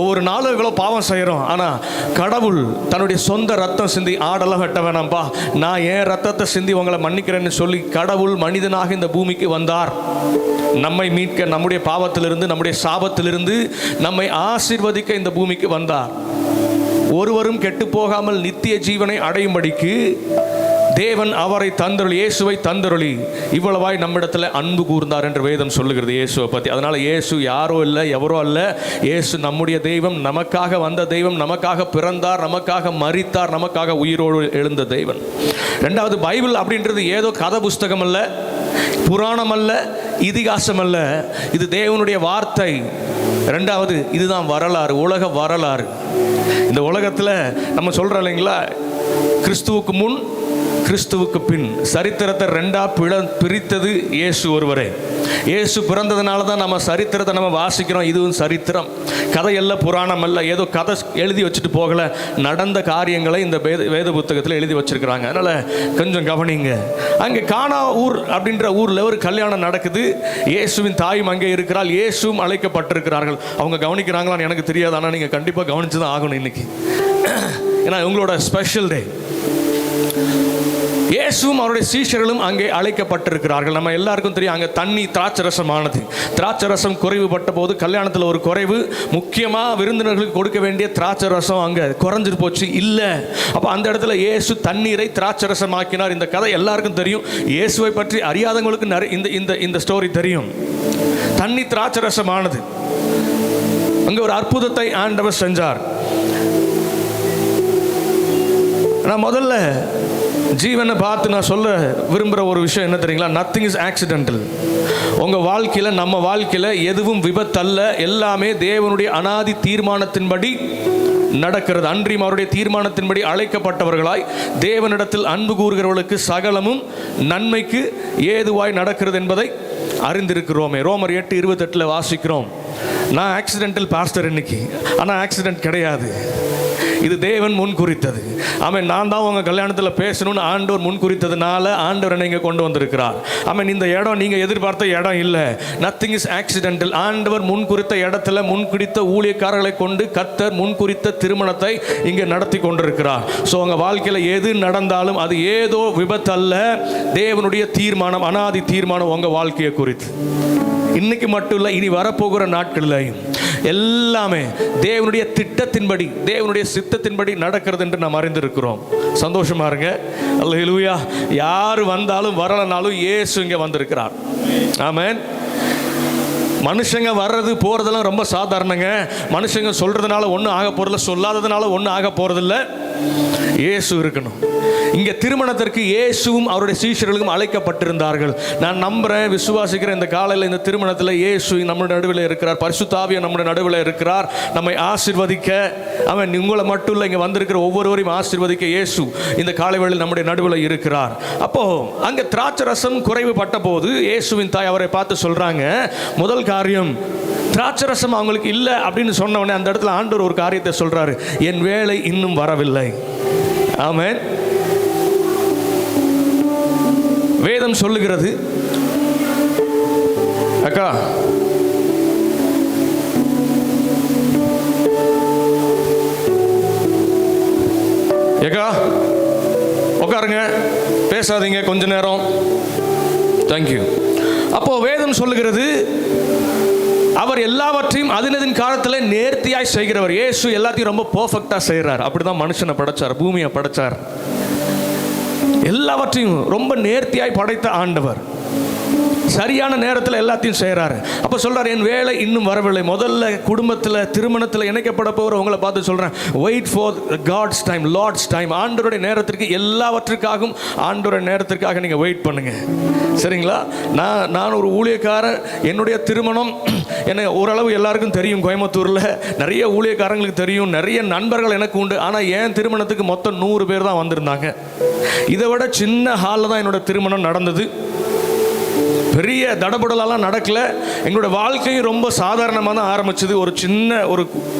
ஒவ்வொரு நாளும் இவ்வளோ பாவம் செய்கிறோம். ஆனால் கடவுள் தன்னுடைய சொந்த ரத்தம் சிந்தி, ஆடெல்லாம் வெட்ட வேணாம்ப்பா, நான் என் ரத்தத்தை சிந்தி உங்களை மன்னிக்கிறேன்னு சொல்லி கடவுள் மனிதனாக இந்த பூமிக்கு வந்தார். நம்மை மீட்க, நம்முடைய பாவத்திலிருந்து, நம்முடைய சாபத்திலிருந்து நம்மை ஆசீர்வதிக்க இந்த பூமிக்கு வந்தார். ஒருவரும் கெட்டு போகாமல் நித்திய ஜீவனை அடையும்படிக்கு தேவன் அவரை தந்தருளி, இயேசுவை தந்தருளி இவ்வளவாய் நம்மிடத்தில் அன்பு கூர்ந்தார் என்று வேதம் சொல்லுகிறது இயேசுவை பற்றி. அதனால் இயேசு யாரோ இல்லை, எவரோ அல்ல. இயேசு நம்முடைய தெய்வம், நமக்காக வந்த தெய்வம், நமக்காக பிறந்தார், நமக்காக மரித்தார், நமக்காக உயிரோடு எழுந்த தெய்வன். ரெண்டாவது, பைபிள் அப்படின்றது ஏதோ கதை புஸ்தகம் அல்ல, புராணம் அல்ல, இதிகாசம் அல்ல. இது தேவனுடைய வார்த்தை. ரெண்டாவது, இதுதான் வரலாறு, உலக வரலாறு. இந்த உலகத்தில் நம்ம சொல்கிறோம் இல்லைங்களா, கிறிஸ்துவுக்கு முன், கிறிஸ்துவுக்கு பின், சரித்திரத்தை ரெண்டாக பிரித்தது இயேசு ஒருவரே. இயேசு பிறந்ததுனால தான் நம்ம சரித்திரத்தை நம்ம வாசிக்கிறோம். இதுவும் சரித்திரம், கதையல்ல, புராணம் அல்ல, ஏதோ கதை எழுதி வச்சுட்டு போகல, நடந்த காரியங்களை இந்த வேத புத்தகத்தில் எழுதி வச்சிருக்கிறாங்க. அதனால் கொஞ்சம் கவனிங்க. அங்கே கானா ஊர் அப்படின்ற ஊரில் ஒரு கல்யாணம் நடக்குது. இயேசுவின் தாயும் அங்கே இருக்கிறாள், இயேசுவும் அழைக்கப்பட்டிருக்கிறார்கள். அவங்க கவனிக்கிறாங்களான்னு எனக்கு தெரியாது, ஆனால் நீங்கள் கண்டிப்பாக கவனிச்சு தான் ஆகணும் இன்னைக்கு. ஏன்னா உங்களோட ஸ்பெஷல் டே. இயேசுவும் அவருடைய சீஷர்களும் அங்கே அழைக்கப்பட்டிருக்கிறார்கள். நம்ம எல்லாருக்கும் தெரியும், அங்கே தண்ணி திராட்சரசமானது. திராட்சரசம் குறைவுபட்ட போது கல்யாணத்தில் ஒரு குறைவு, முக்கியமாக விருந்தினர்களுக்கு கொடுக்க வேண்டிய திராட்சரசம் அங்கே குறைஞ்சிட்டு போச்சு, இல்லை. அப்போ அந்த இடத்துல இயேசு தண்ணீரை திராட்சரசமாக்கினார். இந்த கதை எல்லாருக்கும் தெரியும். இயேசுவை பற்றி அறியாதவங்களுக்கு நிறைய இந்த ஸ்டோரி தெரியும். தண்ணி திராட்சரசமானது. அங்கே ஒரு அற்புதத்தை ஆண்டவர் செஞ்சார். நான் முதல்ல ஜீவனை பார்த்து நான் சொல்ல விரும்புகிற ஒரு விஷயம் என்ன தெரியுங்களா? Nothing is accidental. உங்கள் வாழ்க்கையில், நம்ம வாழ்க்கையில் எதுவும் விபத்தல்ல, எல்லாமே தேவனுடைய அனாதி தீர்மானத்தின்படி நடக்கிறது. அன்றியும் அவருடைய தீர்மானத்தின்படி அழைக்கப்பட்டவர்களாய் தேவனிடத்தில் அன்பு கூறுகிறவர்களுக்கு சகலமும் நன்மைக்கு ஏதுவாய் நடக்கிறது என்பதை அறிந்திருக்கிறோமே. ரோமர் 8:28 வாசிக்கிறோம். நான் ஆக்சிடென்டல் பாஸ்டர் இன்னைக்கு, ஆனால் ஆக்சிடென்ட் கிடையாது, இது தேவன் முன் குறித்தது. ஆமென். நான் தான் உங்கள் கல்யாணத்தில் பேசணும்னு ஆண்டவர் முன் குறித்ததுனால ஆண்டவர் நீங்கள் கொண்டு வந்திருக்கிறார். ஆமென். இந்த இடம் நீங்கள் எதிர்பார்த்த இடம் இல்லை. Nothing is accidental. ஆண்டவர் முன் குறித்த இடத்துல முன் குறித்த ஊழியக்காரர்களை கொண்டு கர்த்தர் முன் குறித்த திருமணத்தை இங்கே நடத்தி கொண்டிருக்கிறார். ஸோ உங்கள் வாழ்க்கையில் எது நடந்தாலும் அது ஏதோ விபத்து அல்ல, தேவனுடைய தீர்மானம், அனாதி தீர்மானம் உங்கள் வாழ்க்கையை குறித்து. இன்னைக்கு மட்டும் இல்லை, இனி வரப்போகிற நாட்களிலையும் எல்லாமே தேவனுடைய திட்டத்தின்படி, தேவனுடைய சித்தத்தின்படி நடக்கிறது என்று நாம் அறிந்திருக்கிறோம். சந்தோஷமா இருங்க. அல்லேலூயா. யார் வந்தாலும் வரலனாலும் இயேசு இங்கே வந்திருக்கிறார். ஆமென். மனுஷங்க வர்றது போகிறதெல்லாம் ரொம்ப சாதாரணங்க. மனுஷங்க சொல்கிறதுனால ஒன்றும் ஆக போகிறதில்ல, சொல்லாததுனால ஒன்றும் ஆக போகிறதில்ல. இயேசு இருக்கணும். இங்கே திருமணத்திற்கு இயேசுவும் அவருடைய சீஷர்களுக்கும் அழைக்கப்பட்டிருந்தார்கள். நான் நம்புகிறேன், விசுவாசிக்கிறேன், இந்த காலையில் இந்த திருமணத்தில் இயேசு நம்முடைய நடுவில் இருக்கிறார், பரிசுத்த ஆவியானவர் நம்முடைய நடுவில் இருக்கிறார், நம்மை ஆசீர்வதிக்க. அவன் உங்களை மட்டும் இல்லை, இங்கே வந்திருக்கிற ஒவ்வொருவரையும் ஆசீர்வதிக்க இயேசு இந்த காலை வேளையில் நம்முடைய நடுவில் இருக்கிறார். அப்போது அங்கே திராட்சரசம் குறைவுபட்ட போது இயேசுவின் தாய் அவரை பார்த்து சொல்கிறாங்க, முதல் காரியம், திராட்சரசம் அவங்களுக்கு இல்லை அப்படின்னு சொன்ன உடனே அந்த இடத்துல ஆண்டவர் ஒரு காரியத்தை சொல்கிறாரு, என் வேலை இன்னும் வரவில்லை. ஆமென். வேதம் சொல்லுகிறது, அக்கா ஏக்கா உட்காருங்க, பேசாதீங்க கொஞ்ச நேரம். தேங்க்யூ. அப்போ வேதம் சொல்லுகிறது, அவர் எல்லாவற்றையும் அதினதின் காலத்தில் நேர்த்தியாய் செய்கிறவர். இயேசு எல்லாத்தையும் ரொம்ப பர்ஃபெக்டாக செய்கிறார். அப்படிதான் மனுஷனை படைச்சார், பூமியை படைச்சார். எல்லாவற்றையும் ரொம்ப நேர்த்தியாய் படைத்த ஆண்டவர் சரியான நேரத்தில் எல்லாத்தையும் செய்கிறாரு. அப்போ சொல்கிறார், என் வேலை இன்னும் வரவில்லை. முதல்ல குடும்பத்தில் திருமணத்தில் இணைக்கப்பட போகிற உங்களை பார்த்து சொல்கிறேன், wait for God's time, Lord's time. ஆண்டவருடைய நேரத்திற்கு, எல்லாவற்றுக்காகவும் ஆண்டவருடைய நேரத்திற்காக நீங்கள் வெயிட் பண்ணுங்கள். சரிங்களா? நான் ஒரு ஊழியக்காரன். என்னுடைய திருமணம் என்னை ஓரளவு எல்லாருக்கும் தெரியும். கோயம்புத்தூரில் நிறைய ஊழியக்காரங்களுக்கு தெரியும், நிறைய நண்பர்கள் எனக்கு உண்டு. ஆனால் என் திருமணத்துக்கு மொத்தம் 100 பேர் தான் வந்திருந்தாங்க. இதை விட சின்ன ஹாலில் தான் என்னோட திருமணம் நடந்தது. பெரிய தடபுடலாம் நடக்கல. எங்களோட வாழ்க்கையும் ரொம்ப சாதாரணமாக தான் ஆரம்பிச்சது. ஒரு சின்ன ஒரு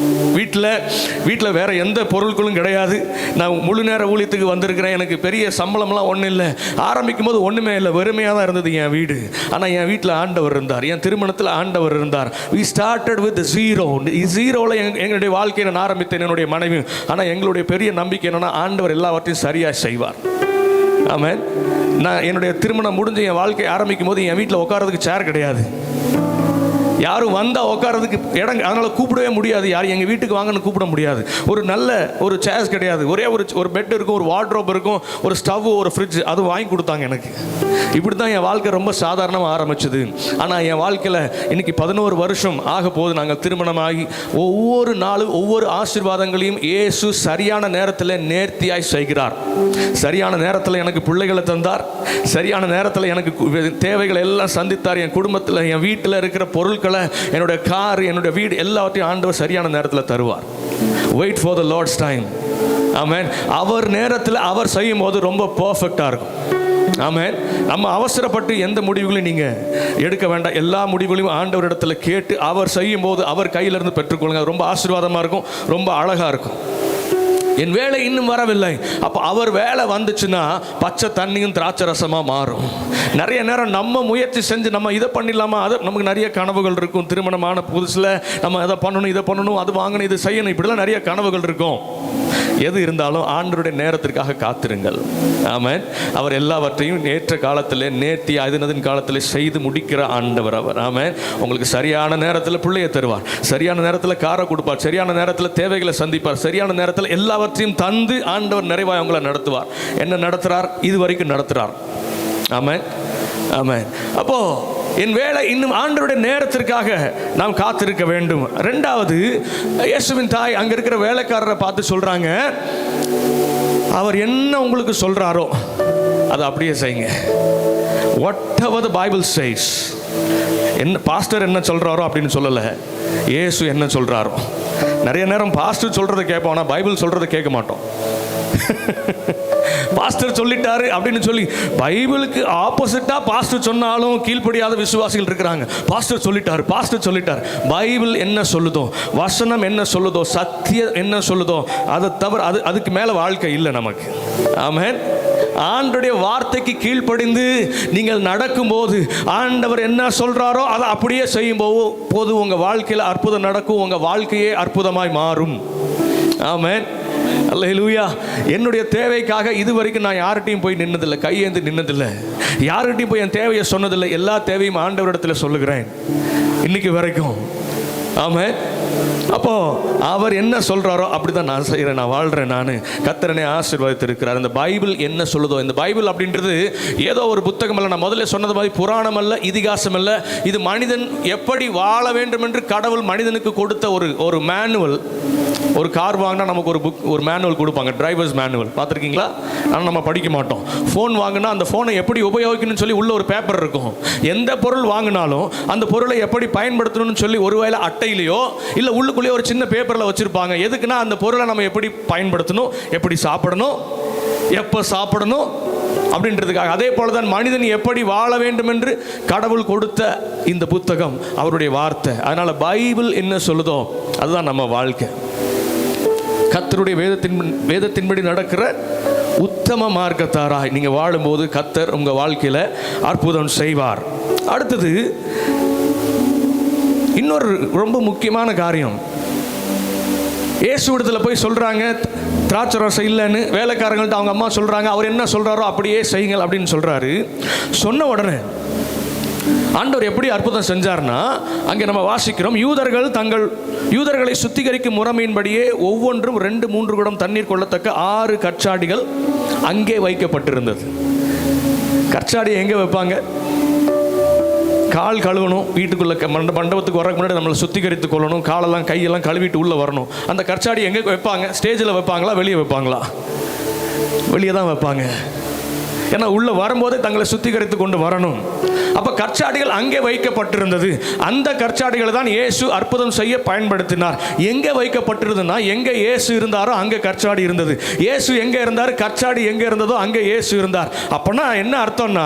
வீட்டில் வேற எந்த பொருட்களும் கிடையாது. நான் முழு நேர ஊழியத்துக்கு வந்திருக்கிறேன். எனக்கு பெரிய சம்பளம்லாம் ஒன்றும் இல்லை. ஆரம்பிக்கும் போது ஒன்றுமே இல்லை, வெறுமையாக தான் இருந்தது என் வீடு. ஆனால் என் வீட்டில் ஆண்டவர் இருந்தார், என் திருமணத்தில் ஆண்டவர் இருந்தார். we started with zero. ஜீரோவில் எங்களுடைய வாழ்க்கையை நான் ஆரம்பித்தேன், என்னுடைய மனைவி. ஆனால் எங்களுடைய பெரிய நம்பிக்கை என்னன்னா, ஆண்டவர் எல்லாவற்றையும் சரியாக செய்வார். ஆமென். நான் என்னுடைய திருமணம் முடிஞ்சு என் வாழ்க்கை ஆரம்பிக்கும் போது என் வீட்டில் உட்காரதுக்கு சேர் கிடையாது. யாரும் வந்தால் உட்காரதுக்கு இடம், அதனால் கூப்பிடவே முடியாது. யாரும் எங்கள் வீட்டுக்கு வாங்கன்னு கூப்பிட முடியாது. ஒரு நல்ல ஒரு சேர்ஸ் கிடையாது. ஒரே ஒரு பெட் இருக்கும், ஒரு வார்ட்ரோப் இருக்கும், ஒரு ஸ்டவ், ஒரு ஃப்ரிட்ஜ், அது வாங்கி கொடுத்தாங்க எனக்கு. இப்படி தான் என் வாழ்க்கை ரொம்ப சாதாரணமாக ஆரம்பிச்சது. ஆனால் என் வாழ்க்கையில் இன்னைக்கு 11 வருஷம் ஆக போது. நாங்கள் திருமணமாகி ஒவ்வொரு நாளும் ஒவ்வொரு ஆசீர்வாதங்களையும் இயேசு சரியான நேரத்தில் நேர்த்தியாய் செய்கிறார். சரியான நேரத்தில் எனக்கு பிள்ளைகளை தந்தார். சரியான நேரத்தில் எனக்கு தேவைகளை எல்லாம் சந்தித்தார். என் குடும்பத்தில், என் வீட்டில் இருக்கிற பொருட்கள், என்னுடைய கார், என்னுடைய வீடு, எல்லாவற்றையும் ஆண்டவர் சரியான நேரத்தில் தருவார். Wait for the Lord's time. ஆமென். அவர் நேரத்தில் அவர் செய்யும் போது ரொம்ப பர்ஃபெக்டாக இருக்கும். ஆமென். நம்ம அவசரப்பட்டு எந்த முடிவுகளையும் நீங்கள் எடுக்க வேண்டாம். எல்லா முடிவுகளையும் ஆண்டவரிடத்தில் கேட்டு அவர் செய்யும் போது அவர் கையிலிருந்து பெற்றுக்கொள்ளுங்க. ரொம்ப ஆசீர்வாதமாக இருக்கும், ரொம்ப அழகாக இருக்கும். என் வேலை இன்னும் வரவில்லை. அப்போ அவர் வேலை வந்துச்சுன்னா பச்சை தண்ணியும் திராட்சை ரசமாக மாறும். நிறைய நேரம் நம்ம முயற்சி செஞ்சு நம்ம இதை பண்ணிடலாமா, அது நமக்கு நிறைய கனவுகள் இருக்கும். திருமணமான புதுசில் நம்ம இதை பண்ணணும், இதை பண்ணணும், அது வாங்கணும், இது செய்யணும், இப்படிலாம் நிறைய கனவுகள் இருக்கும். எது இருந்தாலும் ஆண்டவருடைய நேரத்திற்காக காத்திருங்கள். ஆமென். அவர் எல்லாவற்றையும் நேற்ற காலத்தில், நேர்த்தி அதினதின் காலத்தில் செய்து முடிக்கிற ஆண்டவர் அவர். ஆமென். உங்களுக்கு சரியான நேரத்தில் பிள்ளையை தருவார், சரியான நேரத்தில் காரை கொடுப்பார், சரியான நேரத்தில் தேவைகளை சந்திப்பார், சரியான நேரத்தில் எல்லாவற்றையும் தந்து ஆண்டவர் நிறைவாக உங்களை நடத்துவார். என்ன நடத்துகிறார்? இது வரைக்கும் நடத்துகிறார். ஆமென். ஆமென். அப்போ என் வேலை இன்னும் ஆண்டவருடைய நேரத்திற்காக நாம் காத்திருக்க வேண்டும். ரெண்டாவது, இயேசுவின் தாய் அங்கே இருக்கிற வேலைக்காரரை பார்த்து சொல்கிறாங்க, அவர் என்ன உங்களுக்கு சொல்கிறாரோ அதை அப்படியே செய்யுங்க. whatever the Bible says. என்ன பாஸ்டர் என்ன சொல்கிறாரோ அப்படின்னு சொல்லலை, இயேசு என்ன சொல்கிறாரோ. நிறைய நேரம் பாஸ்டர் சொல்கிறத கேட்போம், ஆனால் பைபிள் சொல்கிறத கேட்க மாட்டோம். பாஸ்டர் சொல்லிட்டாரு அப்படின்னு சொல்லி பைபிளுக்கு ஆப்போசிட்டாக பாஸ்டர் சொன்னாலும் கீழ்ப்படியாத விசுவாசிகள் இருக்கிறாங்க. பாஸ்டர் சொல்லிட்டாரு, பாஸ்டர் சொல்லிட்டார். பைபிள் என்ன சொல்லுதோ, வசனம் என்ன சொல்லுதோ, சத்தியம் என்ன சொல்லுதோ, அதை தவிர அதுக்கு மேலே வாழ்க்கை இல்லை நமக்கு. ஆமென். ஆண்டவருடைய வார்த்தைக்கு கீழ்ப்படிந்து நீங்கள் நடக்கும்போது, ஆண்டவர் என்ன சொல்கிறாரோ அதை அப்படியே செய்யும் போது உங்கள் வாழ்க்கையில் அற்புதம் நடக்கும். உங்கள் வாழ்க்கையே அற்புதமாய் மாறும். ஆமென். அல்லேலூயா. என்னுடைய தேவைக்காக இதுவரைக்கும் நான் யார்கிட்டையும் போய் நின்னதில்லை, கையேந்து நின்னதில்லை, யார்கிட்டையும் போய் என் தேவையை சொன்னதில்லை. எல்லா தேவையும் ஆண்டவரிடத்தில் சொல்லுகிறேன் இன்னைக்கு வரைக்கும். ஆமென். அப்போ அவர் என்ன சொல்றாரோ அப்படிதான் நான் செய்கிறேன், நான் வாழ்கிறேன். நான் கர்த்தரனை ஆசீர்வதித்திருக்கிறார். இந்த பைபிள் என்ன சொல்லுதோ, இந்த பைபிள் அப்படின்றது ஏதோ ஒரு புத்தகம் அல்ல. நான் முதல்ல சொன்னது மாதிரி புராணம் அல்ல, இதிகாசம் அல்ல. இது மனிதன் எப்படி வாழ வேண்டும் என்று கடவுள் மனிதனுக்கு கொடுத்த ஒரு மேனுவல். ஒரு கார் வாங்கினா நமக்கு ஒரு புக், ஒரு மேனுவல் கொடுப்பாங்க, டிரைவர்ஸ் மேனுவல். பார்த்துருக்கீங்களா? ஆனால் நம்ம படிக்க மாட்டோம். ஃபோன் வாங்கினா அந்த ஃபோனை எப்படி உபயோகிக்கணும்னு சொல்லி உள்ள ஒரு பேப்பர் இருக்கும். எந்த பொருள் வாங்கினாலும் அந்த பொருளை எப்படி பயன்படுத்தணும்னு சொல்லி ஒருவேளை அட்டையிலையோ இல்லை உள்ளுக்குள்ளேயே ஒரு சின்ன பேப்பரில் வச்சுருப்பாங்க. எதுக்குன்னா அந்த பொருளை நம்ம எப்படி பயன்படுத்தணும், எப்படி சாப்பிடணும், எப்போ சாப்பிடணும் அப்படின்றதுக்காக. அதே போல தான் மனிதன் எப்படி வாழ வேண்டும் என்று கடவுள் கொடுத்த இந்த புத்தகம் அவருடைய வார்த்தை. அதனால் பைபிள் என்ன சொல்லுதோ அதுதான் நம்ம வாழ்க்கை. கர்த்தருடைய வேதத்தின்படி நடக்கிற உத்தம மார்க்கத்தாராய் நீங்கள் வாழும்போது கர்த்தர் உங்கள் வாழ்க்கையில் அற்புதம் செய்வார். அடுத்தது இன்னொரு ரொம்ப முக்கியமான காரியம், இயேசுவிடத்தில் போய் சொல்கிறாங்க திராட்சை ரசம் இல்லைன்னு. வேலைக்காரங்கள்ட்ட அவங்க அம்மா சொல்கிறாங்க, அவர் என்ன சொல்கிறாரோ அப்படியே செய்யுங்கள் அப்படின்னு சொல்கிறாரு. சொன்ன உடனே ஆண்டவர் எப்படி அற்புதம் செஞ்சார்னா, அங்கே நம்ம வாசிக்கிறோம், யூதர்களை சுத்திகரிக்கும் முறைமையின்படியே ஒவ்வொன்றும் 2-3 குடம் தண்ணீர் கொள்ளத்தக்க 6 கற்சாடிகள் அங்கே வைக்கப்பட்டிருந்தது. கற்சாடி எங்கே வைப்பாங்க? கால் கழுவணும், வீட்டுக்குள்ளே மண்டபத்துக்கு வரக்கு முன்னாடி நம்மளை சுத்திகரித்து கொள்ளணும், காலெல்லாம் கையெல்லாம் கழுவிட்டு உள்ளே வரணும். அந்த கற்சாடி எங்கே வைப்பாங்க? ஸ்டேஜில் வைப்பாங்களா, வெளியே வைப்பாங்களா? வெளியே தான் வைப்பாங்க. ஏன்னா உள்ளே வரும்போதே தங்களை சுத்திகரித்து கொண்டு வரணும். அப்போ கற்சாடிகள் அங்கே வைக்கப்பட்டிருந்தது. அந்த கற்சாடிகளை தான் இயேசு அற்புதம் செய்ய பயன்படுத்தினார். எங்கே வைக்கப்பட்டிருந்ததுன்னா, எங்கே இயேசு இருந்தாரோ அங்கே கற்சாடி இருந்தது. இயேசு எங்கே இருந்தார், கற்சாடி எங்கே இருந்ததோ அங்கே இயேசு இருந்தார். அப்போனா என்ன அர்த்தம்னா,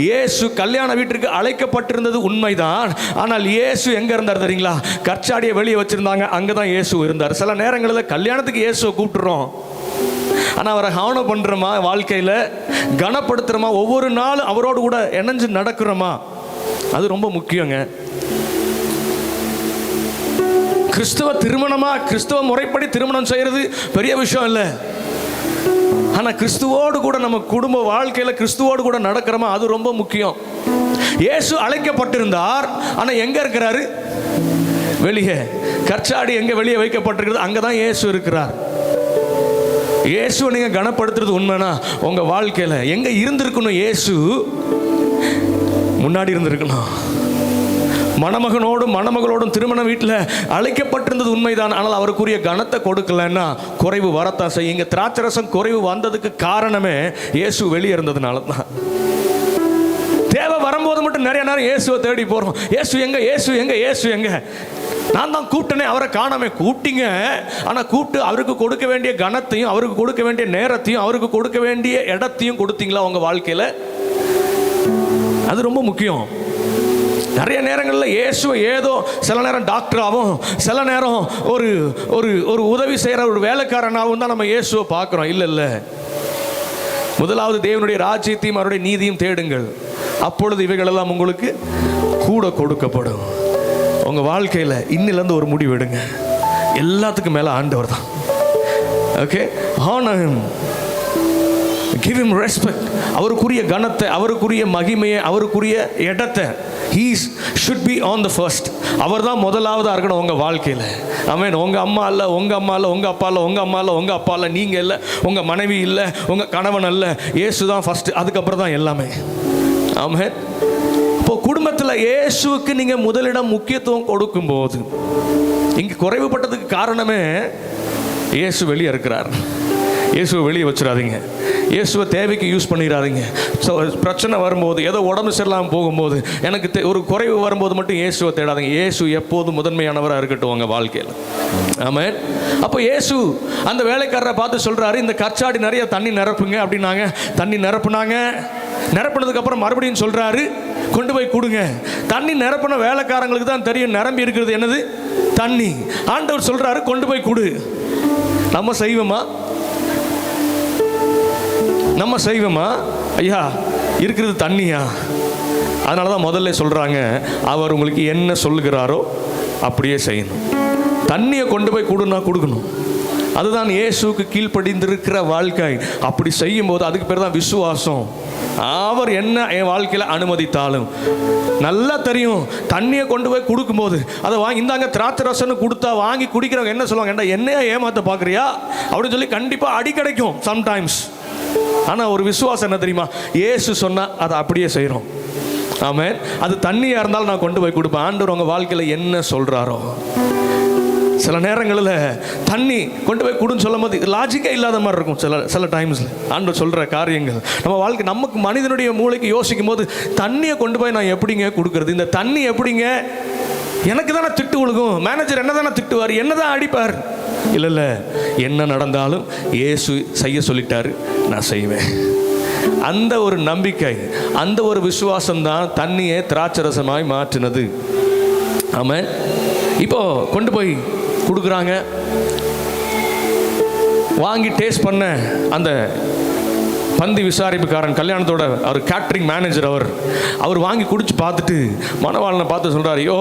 இயேசு கல்யாண வீட்டிற்கு அழைக்கப்பட்டிருந்தது உண்மைதான். ஆனால் இயேசு எங்கே இருந்தார் தெரியுங்களா? கற்சாடியை வெளியே வச்சுருந்தாங்க, அங்கே தான் இயேசு இருந்தார். சில நேரங்களில் கல்யாணத்துக்கு இயேசுவை கூப்பிட்டுறோம், ஆனால் அவரை கவனம் பண்ணுறோமா? வாழ்க்கையில் கனப்படுத்துகிறோமா? ஒவ்வொரு நாளும் அவரோடு கூட இணைஞ்சு நடக்கிறோமா? அது ரொம்ப முக்கியங்க. கிறிஸ்துவ முறைப்படி திருமணம் செய்கிறது பெரிய விஷயம் இல்லை. ஆனால் கிறிஸ்துவோடு கூட நம்ம குடும்ப வாழ்க்கையில் கிறிஸ்துவோடு கூட நடக்கிறோமா? அது ரொம்ப முக்கியம். இயேசு அழைக்கப்பட்டிருந்தார், ஆனால் எங்கே இருக்கிறாரு? வெளியே. கற்சாடி எங்கே வெளியே வைக்கப்பட்டிருக்கிறது, அங்கே தான் இயேசு இருக்கிறார். இயேசுவை நீங்கள் கனப்படுத்துறது உண்மைனா உங்கள் வாழ்க்கையில் எங்கே இருந்திருக்கணும்? இயேசு முன்னாடி இருந்திருக்கணும். மணமகனோடும் மணமகளோடும் திருமண வீட்டில் அழைக்கப்பட்டிருந்தது உண்மைதான். ஆனால் அவருக்குரிய கனத்தை கொடுக்கலன்னா குறைவு வரத்தான் செய்யும். இங்கே திராட்சரசம் குறைவு வந்ததுக்கு காரணமே இயேசு வெளியே இருந்ததுனால தான். தேவை வரும்போது மட்டும் நிறைய நேரம் இயேசுவை தேடி போகிறோம். இயேசு எங்கே, இயேசு எங்கே, இயேசு எங்கே? நான் தான் கூப்பிட்டனே, அவரை காணாமே. கூப்பிட்டீங்க, ஆனால் கூப்பிட்டு அவருக்கு கொடுக்க வேண்டிய கனத்தையும் அவருக்கு கொடுக்க வேண்டிய நேரத்தையும் அவருக்கு கொடுக்க வேண்டிய இடத்தையும் கொடுத்தீங்களா உங்கள் வாழ்க்கையில்? அது ரொம்ப முக்கியம். நிறைய நேரங்களில் இயேசுவை ஏதோ சில நேரம் டாக்டராகவும், சில நேரம் ஒரு ஒரு ஒரு உதவி செய்கிற ஒரு வேலைக்காரனாகவும் தான் நம்ம இயேசுவை பார்க்குறோம். இல்லை, முதலாவது தேவனுடைய ராஜ்யத்தையும் அவருடைய நீதியும் தேடுங்கள், அப்பொழுது இவைகளெல்லாம் உங்களுக்கு கூட கொடுக்கப்படும். உங்கள் வாழ்க்கையில் இன்னிலேருந்து ஒரு முடிவு எடுங்க, எல்லாத்துக்கும் மேலே ஆண்டவர் தான். Okay, honor him, give him respect. அவருக்குரிய கனத்தை, அவருக்குரிய மகிமையை, அவருக்குரிய இடத்தை, he should be on the first. அவர் தான் முதலாவதாக இருக்கணும் உங்கள் வாழ்க்கையில். ஆமென். உங்கள் அம்மா இல்லை, உங்கள் அம்மா இல்லை, உங்கள் அப்பா இல்லை, உங்கள் அம்மா இல்லை, உங்கள் அப்பா இல்லை, நீங்கள் இல்லை, உங்கள் மனைவி இல்லை, உங்கள் கணவன் இல்லை, இயேசு தான் ஃபஸ்ட்டு, அதுக்கப்புறம் தான் எல்லாமே. ஆமென். இப்போ குடும்பத்தில் இயேசுவுக்கு நீங்கள் முதலிடம் முக்கியத்துவம் கொடுக்கும்போது, இங்கே குறைவுபட்டதுக்கு காரணமே இயேசு வெளியே இருக்கிறார். இயேசுவை வெளியே வச்சிடாதீங்க. இயேசுவை தேவைக்கு யூஸ் பண்ணிடாதீங்க. ஸோ பிரச்சனை வரும்போது, ஏதோ உடம்பு சரியில்லாமல் போகும்போது, எனக்கு ஒரு குறைவு வரும்போது மட்டும் இயேசுவை தேடாதீங்க. இயேசு எப்போதும் முதன்மையானவராக இருக்கட்டும் உங்கள் வாழ்க்கையில். ஆமென். அப்போ இயேசு அந்த வேலைக்காரரை பார்த்து சொல்கிறாரு, இந்த கற்சாடி நிறைய தண்ணி நிரப்புங்க அப்படின்னாங்க. தண்ணி நிரப்புனதுக்கப்புறம் மறுபடியும் சொல்கிறாரு, கொண்டு போய் கொடுங்க. தண்ணி நிரப்பின வேலைக்காரங்களுக்கு தான் தெரியும் நிரம்பி இருக்கிறது என்னது, தண்ணி. ஆண்டவர் சொல்கிறாரு, கொண்டு போய் கொடு. நம்ம செய்வோமா? ஐயா இருக்கிறது தண்ணியா? அதனால தான் முதல்ல சொல்கிறாங்க, அவர் உங்களுக்கு என்ன சொல்லுகிறாரோ அப்படியே செய்யணும். தண்ணியை கொண்டு போய் கொடுன்னா கொடுக்கணும். அதுதான் இயேசுவுக்கு கீழ்ப்படிந்திருக்கிற வாழ்க்கை. அப்படி செய்யும்போது அதுக்கு பேர் தான் விசுவாசம். அவர் என்ன என் வாழ்க்கையில் அனுமதித்தாலும், நல்லா தெரியும், தண்ணியை கொண்டு போய் கொடுக்கும்போது அதை வாங்கி இந்தாங்க திராட்சை ரசம்னு கொடுத்தா வாங்கி குடிக்கிறவங்க என்ன சொல்லுவாங்க, ஏன்டா என்னையா ஏமாற்ற பார்க்குறியா அப்படின்னு சொல்லி கண்டிப்பாக அடி கிடைக்கும் சம்டைம்ஸ். ஆனால் ஒரு விசுவாசம் என்ன தெரியுமா, இயேசு சொன்னால் அதை அப்படியே செய்கிறோம். ஆமென். அது தண்ணியாக இருந்தாலும் நான் கொண்டு போய் கொடுப்பேன். ஆண்டவர் உங்கள் வாழ்க்கையில் என்ன சொல்கிறாரோ. சில நேரங்களில் தண்ணி கொண்டு போய் கொடுன்னு சொல்லும் போது லாஜிக்கே இல்லாத மாதிரி இருக்கும். சில டைம்ஸில் ஆண்டவர் சொல்கிற காரியங்கள் நம்ம வாழ்க்கை, நமக்கு மனிதனுடைய மூளைக்கு யோசிக்கும் போது, தண்ணியை கொண்டு போய் நான் எப்படிங்க கொடுக்கறது, இந்த தண்ணி எப்படிங்க, எனக்கு தானே திட்டு விழுகும், மேனேஜர் என்ன தானே திட்டுவார், என்ன தான் அடிப்பார். இல்லை, என்ன நடந்தாலும் இயேசு செய்ய சொல்லிட்டாரு, நான் செய்வேன். அந்த ஒரு நம்பிக்கை, அந்த ஒரு விசுவாசம்தான் தண்ணியை திராட்சரசமாய் மாற்றினது. ஆமாம். இப்போ கொண்டு போய் கொடுக்குறாங்க. வாங்கி டேஸ்ட் பண்ண அந்த பந்தி விசாரிப்புக்காரன், கல்யாணத்தோட அவர் கேட்ரிங் மேனேஜர், அவர் வாங்கி குடிச்சு பார்த்துட்டு மணவாளனை பார்த்து சொல்கிறார், ஐயோ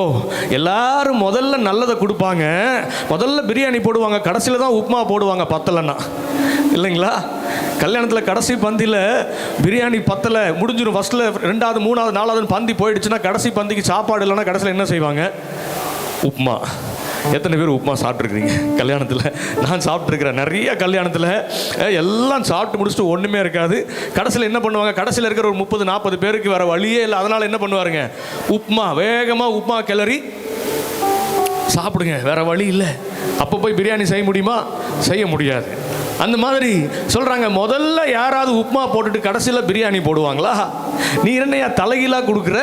எல்லாரும் முதல்ல நல்லதை கொடுப்பாங்க, முதல்ல பிரியாணி போடுவாங்க, கடைசியில் தான் உப்புமா போடுவாங்க பத்தலைன்னா, இல்லைங்களா? கல்யாணத்தில் கடைசி பந்தியில் பிரியாணி பத்தலை முடிஞ்சிடும், ஃபஸ்ட்டில் 2வது 3வது 4வது பந்தி போயிடுச்சுன்னா கடைசி பந்திக்கு சாப்பாடு இல்லைன்னா கடைசியில் என்ன செய்வாங்க? உப்புமா. எத்தனை பேர் உப்புமா சாப்பிட்ருக்குறீங்க கல்யாணத்தில்? நான் சாப்பிட்ருக்கிறேன் நிறைய கல்யாணத்தில். எல்லாம் சாப்பிட்டு முடிச்சுட்டு ஒன்றுமே இருக்காது. கடைசியில் என்ன பண்ணுவாங்க? கடைசியில் இருக்கிற ஒரு 30-40 பேருக்கு வேறு வழியே இல்லை, அதனால் என்ன பண்ணுவாருங்க? உப்புமா, வேகமாக உப்புமா கிளறி சாப்பிடுங்க, வேறு வழி இல்லை. அப்போ போய் பிரியாணி செய்ய முடியுமா? செய்ய முடியாது. அந்த மாதிரி சொல்கிறாங்க, முதல்ல யாராவது உப்புமா போட்டுட்டு கடைசியில் பிரியாணி போடுவாங்களா? நீ என்னையா தலைகீழாக கொடுக்குற?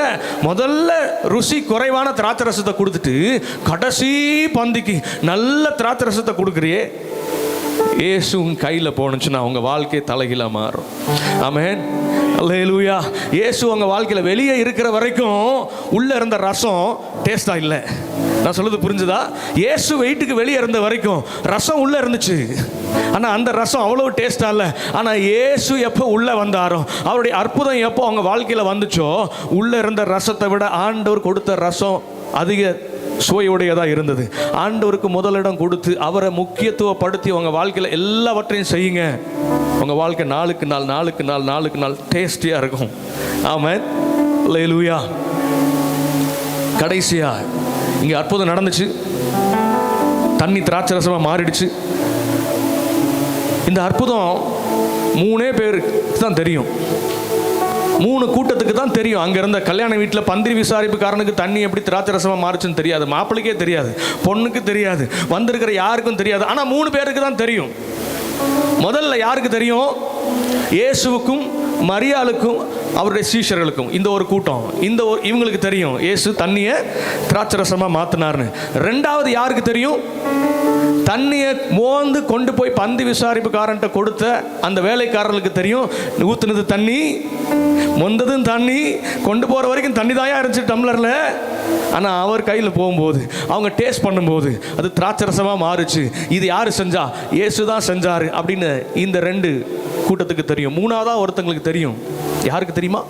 முதல்ல ருசி குறைவான திராட்சை ரசத்தை கொடுத்துட்டு கடைசி பந்திக்கு நல்ல திராட்சை ரசத்தை கொடுக்குறியே. இயேசுவின் கையில் போனுச்சுன்னா அவங்க வாழ்க்கை தலைகீழாக மாறும். ஆமென், அல்லேலூயா. இயேசு உங்கள் வாழ்க்கையில் வெளியே இருக்கிற வரைக்கும் உள்ளே இருந்த ரசம் டேஸ்டாக இல்லை. நான் சொல்லுறது புரிஞ்சுதா? இயேசு வெயிட்டுக்கு வெளியே இருந்த வரைக்கும் ரசம் உள்ளே இருந்துச்சு, ஆனால் அந்த ரசம் அவ்வளோ டேஸ்டாக இல்லை. ஆனால் இயேசு எப்போ உள்ளே வந்தாரோ, அவருடைய அற்புதம் எப்போ அவங்க வாழ்க்கையில் வந்துச்சோ, உள்ளே இருந்த ரசத்தை விட ஆண்டவர் கொடுத்த ரசம் அதிக சுவையுடையதாக இருந்தது. ஆண்டவருக்கு முதலிடம் கொடுத்து அவரை முக்கியத்துவப்படுத்தி உங்கள் வாழ்க்கையில் எல்லாவற்றையும் செய்யுங்க. உங்கள் வாழ்க்கை நாளுக்கு நாள் டேஸ்டியாக இருக்கும். ஆமென், அல்லேலூயா. கடைசியாக இங்கே அற்புதம் நடந்துச்சு, தண்ணி திராட்சை ரசமாக மாறிடுச்சு. இந்த அற்புதம் 3 பேருக்கு தான் தெரியும், 3 கூட்டத்துக்கு தான் தெரியும். அங்கே இருந்த கல்யாண வீட்டில் பந்திரி விசாரிப்புக்காரனுக்கு தண்ணி எப்படி திராட்சை ரசமாக மாறுச்சுன்னு தெரியாது, மாப்பிள்ளைக்கே தெரியாது, பொண்ணுக்கு தெரியாது, வந்திருக்கிற யாருக்கும் தெரியாது. ஆனால் 3 பேருக்கு தான் தெரியும். முதல்ல யாருக்கு தெரியும்? இயேசுவுக்கும் மரியாளுக்கும் அவருடைய சீஷர்களுக்கும். இந்த ஒரு கூட்டம், இவங்களுக்கு தெரியும் இயேசு தண்ணியை திராட்சை ரசமாக மாற்றினார்னு. 2வது யாருக்கு தெரியும்? தண்ணியை மோந்து கொண்டு போய் பந்தி விசாரிப்புக்காரன்ட்ட கொடுத்த அந்த வேலைக்காரர்களுக்கு தெரியும். ஊற்றுனது தண்ணி, மொந்ததும் தண்ணி, கொண்டு போகிற வரைக்கும் தண்ணி தாயா இருந்துச்சு டம்ளரில். ஆனால் அவர் கையில் போகும்போது, அவங்க டேஸ்ட் பண்ணும்போது அது திராட்சை ரசமாக மாறுச்சு. இது யார் செஞ்சா? இயேசு தான் செஞ்சார் அப்படின்னு இந்த 2 கூட்டத்துக்கு தெரியும். 3வதாக ஒருத்தங்களுக்கு தெரியும். யாருக்கு தெரியுமா?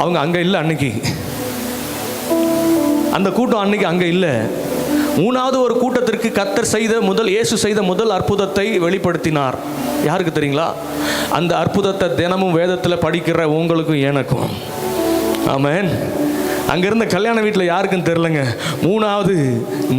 அவங்க அங்கே இல்லை அன்னைக்கு, அந்த கூட்டம் அன்னைக்கு அங்கே இல்லை. 3வது ஒரு கூட்டத்திற்கு கர்த்தர் இயேசு செய்த முதல் அற்புதத்தை வெளிப்படுத்தினார். யாருக்கு தெரியுங்களா? அந்த அற்புதத்தை தினமும் வேதத்தில் படிக்கிற உங்களுக்கும் எனக்கும். ஆமென். அங்கிருந்த கல்யாண வீட்டில் யாருக்கும் தெரிலங்க. 3வது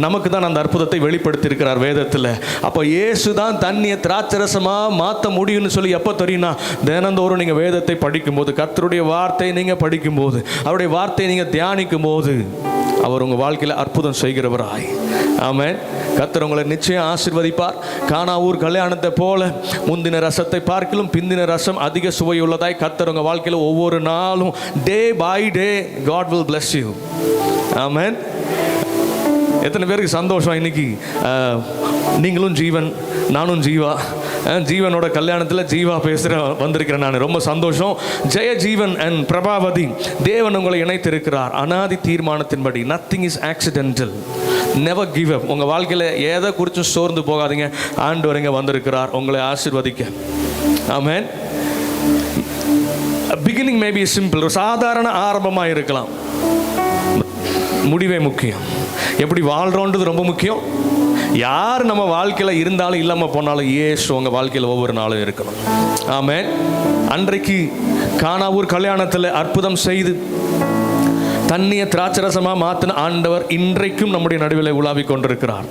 நமக்கு தான் அந்த அற்புதத்தை வெளிப்படுத்தி இருக்கிறார் வேதத்தில். அப்போ இயேசு தான் தண்ணியை திராட்சை ரசமாக மாற்ற முடியும்னு சொல்லி எப்போ தெரியும்னா, தினந்தோறும் நீங்கள் வேதத்தை படிக்கும்போது, கர்த்தருடைய வார்த்தையை நீங்கள் படிக்கும்போது, அவருடைய வார்த்தையை நீங்கள் தியானிக்கும் போது அவர் உங்கள் வாழ்க்கையில் அற்புதம் செய்கிறவராய். ஆமென். கர்த்தர் உங்களை நிச்சயம் ஆசீர்வதிப்பார். கானாவூர் கல்யாணத்தை போல முந்தின ரசத்தை பார்க்கிலும் பிந்தின ரசம் அதிக சுவையுள்ளதாய் கர்த்தர் உங்கள் வாழ்க்கையில் ஒவ்வொரு நாளும் day by day God will bless you. ஆமென். எத்தனை பேருக்கு சந்தோஷம் இன்னைக்கு? நீங்களும் ஜீவன், நானும் ஜீவா. ஜீவனோட கல்யாணத்தில் ஜீவா வந்திருக்கிறேன் நான். ரொம்ப சந்தோஷம். ஜெய ஜீவன் அண்ட் பிரபாவதி, தேவன் உங்களை இணைத்திருக்கிறார் அனாதி தீர்மானத்தின்படி. Nothing is accidental. Never give up. உங்கள் வாழ்க்கையில் எதை குறித்தும் சோர்ந்து போகாதீங்க. ஆண்டவர் இங்கே வந்திருக்கிறார் உங்களை ஆசீர்வதிக்க. ஆமென். பிகினிங் மே பி சிம்பிள், ஒரு சாதாரண ஆரம்பமாக இருக்கலாம். முடிவே முக்கியம். எப்படி வாழ்கிறோன்றது ரொம்ப முக்கியம். யார் நம்ம வாழ்க்கையில் இருந்தாலும் இல்லாமல் போனாலும் இயேசு உங்கள் வாழ்க்கையில் ஒவ்வொரு நாளும் இருக்கணும். ஆமென். அன்றைக்கு கானாவூர் கல்யாணத்தில் அற்புதம் செய்து தண்ணியை திராட்சை ரசமாக மாற்றின ஆண்டவர் இன்றைக்கும் நம்முடைய நடுவில் உலாவிக் கொண்டிருக்கிறார்.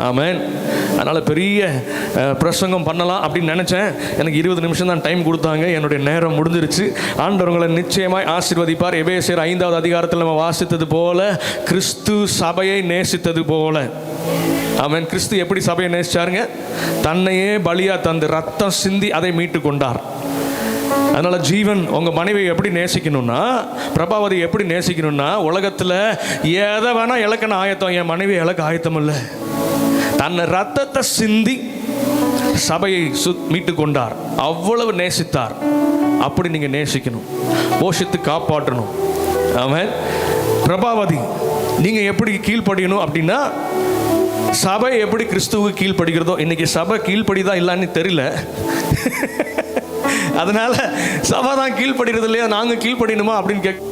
ஆமென். அதனால் பெரிய பிரசங்கம் பண்ணலாம் அப்படின்னு நினச்சேன். எனக்கு 20 நிமிஷம் தான் டைம் கொடுத்தாங்க. என்னுடைய நேரம் முடிஞ்சிருச்சு. ஆண்டவர் உங்களை நிச்சயமாய் ஆசீர்வதிப்பார். எபேசியர் 5வது அதிகாரத்தில் நம்ம வாசித்தது போல, கிறிஸ்து சபையை நேசித்தது போல. ஆமென். கிறிஸ்து எப்படி சபையை நேசிச்சாருங்க? தன்னையே பலியா தந்து ரத்தம் சிந்தி அதை மீட்டு கொண்டார். அதனால் ஜீவன் உங்கள் மனைவியை எப்படி நேசிக்கணும்னா, பிரபாவதி எப்படி நேசிக்கணும்னா, உலகத்தில் எதை வேணால் இழக்கணும் ஆயத்தம், என் மனைவி இழக்க ஆயத்தம் இல்லை. தன்னை ரத்தத்தை சிந்தி சபையை மீட்டு கொண்டார். அவ்வளவு நேசித்தார். அப்படி நீங்கள் நேசிக்கணும், போஷித்து காப்பாற்றணும். ஆமென். பிரபாவதி நீங்கள் எப்படி கீழ்ப்படியணும் அப்படின்னா, சபை எப்படி கிறிஸ்துவுக்கு கீழ்ப்படுகிறதோ. இன்றைக்கி சபை கீழ்ப்படிதான் இல்லைன்னு தெரியல. அதனால சபை தான் கீழ்ப்படுகிறது இல்லையா, நாங்கள் கீழ்ப்படியணுமா அப்படின்னு கேட்க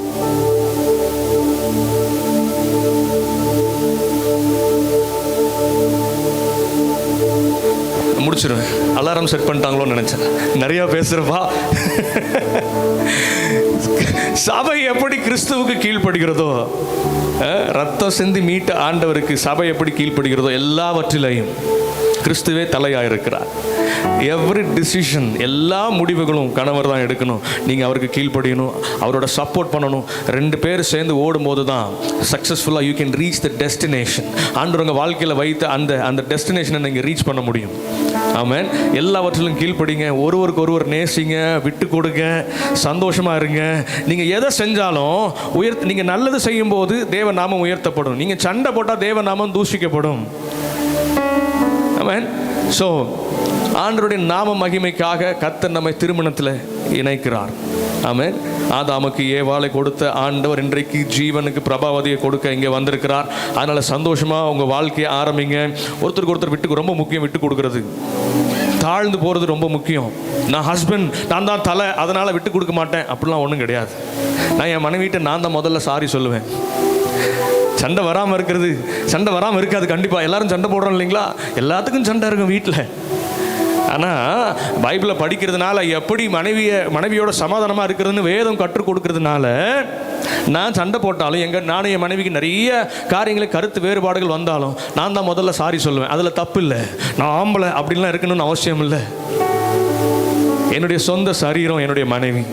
முடிச்சிருவேன். அலாரம் செட் பண்ணிட்டாங்களோன்னு நினைச்சேன், நிறைய பேசுறப்பா. சபை எப்படி கிறிஸ்துவுக்கு கீழ்ப்படுகிறதோ, ரத்தம் சிந்தி மீட்ட ஆண்டவருக்கு சபை எப்படி கீழ்ப்படுகிறதோ, எல்லாவற்றிலையும் கிறிஸ்துவே தலையாக இருக்கிறார். எவ்ரி டிசிஷன், எல்லா முடிவுகளும் கணவர் தான் எடுக்கணும். நீங்கள் அவருக்கு கீழ்ப்படியணும், அவரோட சப்போர்ட் பண்ணணும். 2 பேர் சேர்ந்து ஓடும்போது தான் சக்ஸஸ்ஃபுல்லாக you can reach the destination. ஆண்டவர் உங்கள் வாழ்க்கையில் வைத்து அந்த டெஸ்டினேஷனை நீங்கள் ரீச் பண்ண முடியும். ஆமென். எல்லாவற்றிலும் கீழ்ப்படிங்க, ஒருவருக்கு ஒருவர் நேசிங்க, விட்டு கொடுங்க, சந்தோஷமாக இருங்க. நீங்கள் எதை செஞ்சாலும் நீங்கள் நல்லது செய்யும்போது தேவ நாமம் உயர்த்தப்படும். நீங்கள் சண்டை போட்டால் தேவ நாமம் தூஷிக்கப்படும். ஆமென். ஸோ ஆண்டவருடைய நாம மகிமைக்காக கர்த்தர் நம்மை திருமணத்தில் இணைக்கிறார். ஆமென். ஆதாமுக்கு ஏவாளை கொடுத்த ஆண்டவர் இன்றைக்கு ஜீவனுக்கு பிரபாவதியை கொடுக்க இங்கே வந்திருக்கிறார். அதனால் சந்தோஷமாக உங்கள் வாழ்க்கையை ஆரம்பிங்க. ஒருத்தருக்கு ஒருத்தர் ரொம்ப முக்கியம், விட்டு கொடுக்கறது, தாழ்ந்து போகிறது ரொம்ப முக்கியம். நான் ஹஸ்பண்ட், நான் தான் தலை, அதனால் விட்டு கொடுக்க மாட்டேன் அப்படிலாம் ஒன்றும் கிடையாது. நான் என் மனைவிட்ட நான் தான் முதல்ல சாரி சொல்லுவேன். சண்டை வராமல் இருக்காது கண்டிப்பாக. எல்லாரும் சண்டை போடுறோம் இல்லைங்களா, எல்லாத்துக்கும் சண்டை இருக்கும் வீட்டில். ஆனால் பைபிளை படிக்கிறதுனால எப்படி மனைவியோட சமாதானமாக இருக்கிறதுன்னு வேதம் கற்றுக் கொடுக்கறதுனால, நான் சண்டை போட்டாலும் நானும் என் மனைவிக்கு நிறைய காரியங்களுக்கு கருத்து வேறுபாடுகள் வந்தாலும் நான் தான் முதல்ல சாரி சொல்லுவேன். அதில் தப்பு இல்லை. நான் ஆம்பளை அப்படின்லாம் இருக்கணும்னு அவசியம் இல்லை. என்னுடைய சொந்த சரீரம் என்னுடைய மனைவி.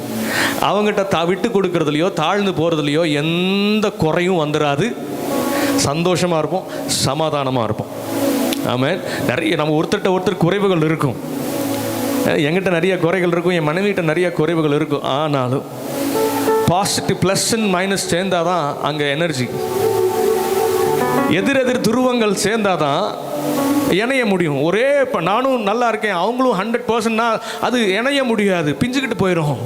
அவங்ககிட்ட விட்டு கொடுக்கறதுலையோ தாழ்ந்து போகிறதுலையோ எந்த குறையும் வந்துடாது. சந்தோஷமாக இருப்போம், சமாதானமாக இருப்போம். ஆமாம். நிறைய நம்ம ஒருத்தர் குறைவுகள் இருக்கும். என்கிட்ட நிறைய குறைகள் இருக்கும், என் மனைவிகிட்ட நிறைய குறைவுகள் இருக்கும். ஆனாலும் பாசிட்டிவ் ப்ளஸ் அண்ட் மைனஸ் சேர்ந்தால் தான் அங்கே எனர்ஜி. எதிரெதிர் துருவங்கள் சேர்ந்தாதான் இணைய முடியும். இப்போ நானும் நல்லா இருக்கேன், அவங்களும் 100%னா அது இணைய முடியாது, பிஞ்சுக்கிட்டு போயிடும்.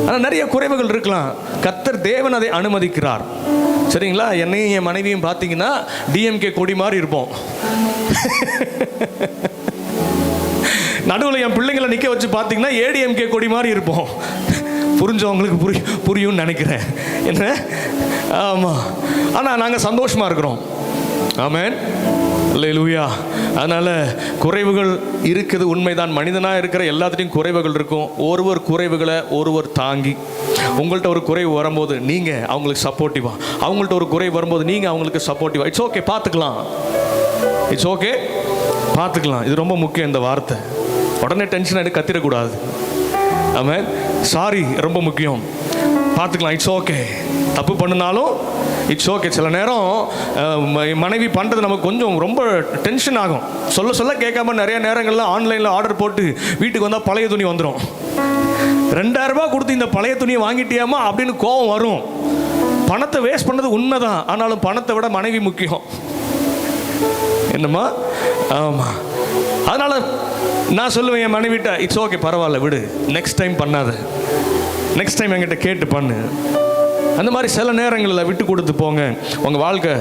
ஆனால் நிறைய குறைவுகள் இருக்கலாம். கர்த்தர் தேவன் அதை அனுமதிக்கிறார். சரிங்களா? என்னையும் என் மனைவியும் பார்த்தீங்கன்னா டிஎம்கே கொடி மாதிரி இருப்போம். நடுவில் என் பிள்ளைங்களை நிற்க வச்சு பார்த்தீங்கன்னா ஏடிஎம்கே கொடி மாதிரி இருப்போம். புரிஞ்சவங்களுக்கு புரியும்னு நினைக்கிறேன். என்ன? ஆமாம். ஆனால் நாங்கள் சந்தோஷமாக இருக்கிறோம். ஆமென். அல்லேலூயா. அதனால் குறைவுகள் இருக்குது, உண்மைதான். மனிதனாக இருக்கிற எல்லாத்துலேயும் குறைவுகள் இருக்கும். ஒருவர் குறைவுகளை ஒருவர் தாங்கி, உங்கள்கிட்ட ஒரு குறைவு வரும்போது நீங்கள் அவங்களுக்கு சப்போர்ட்டிவா, அவங்கள்ட்ட ஒரு குறைவு வரும்போது நீங்கள் அவங்களுக்கு சப்போர்ட்டிவா. இட்ஸ் ஓகே, பார்த்துக்கலாம். இட்ஸ் ஓகே, பார்த்துக்கலாம். இது ரொம்ப முக்கியம். இந்த வார்த்தை உடனே டென்ஷன் ஆகிட்டு கத்திடக்கூடாது. ஆமாம். சாரி ரொம்ப முக்கியம். பார்த்துக்கலாம். It's okay. தப்பு பண்ணினாலும் இட்ஸ் ஓகே. சில நேரம் மனைவி பண்ணுறது நமக்கு கொஞ்சம் ரொம்ப டென்ஷன் ஆகும். சொல்ல கேட்காம நிறைய நேரங்களில் ஆன்லைனில் ஆர்டர் போட்டு வீட்டுக்கு வந்தால் பழைய துணி வந்துடும். 2000 ரூபாய் கொடுத்து இந்த பழைய துணியை வாங்கிட்டியாமா அப்படின்னு கோபம் வரும். பணத்தை வேஸ்ட் பண்ணது உண்மைதான். ஆனாலும் பணத்தை விட மனைவி முக்கியம். என்னம்மா? ஆமாம். அதனால் நான் சொல்லுவேன் என் மனைவிட்ட, இட்ஸ் ஓகே, பரவாயில்ல விடு, நெக்ஸ்ட் டைம் பண்ணாத, நெக்ஸ்ட் டைம் என்கிட்ட கேட்டு பண்ணு. அந்த மாதிரி சில நேரங்களில் விட்டு கொடுத்து போங்க. உங்கள் வாழ்க்கை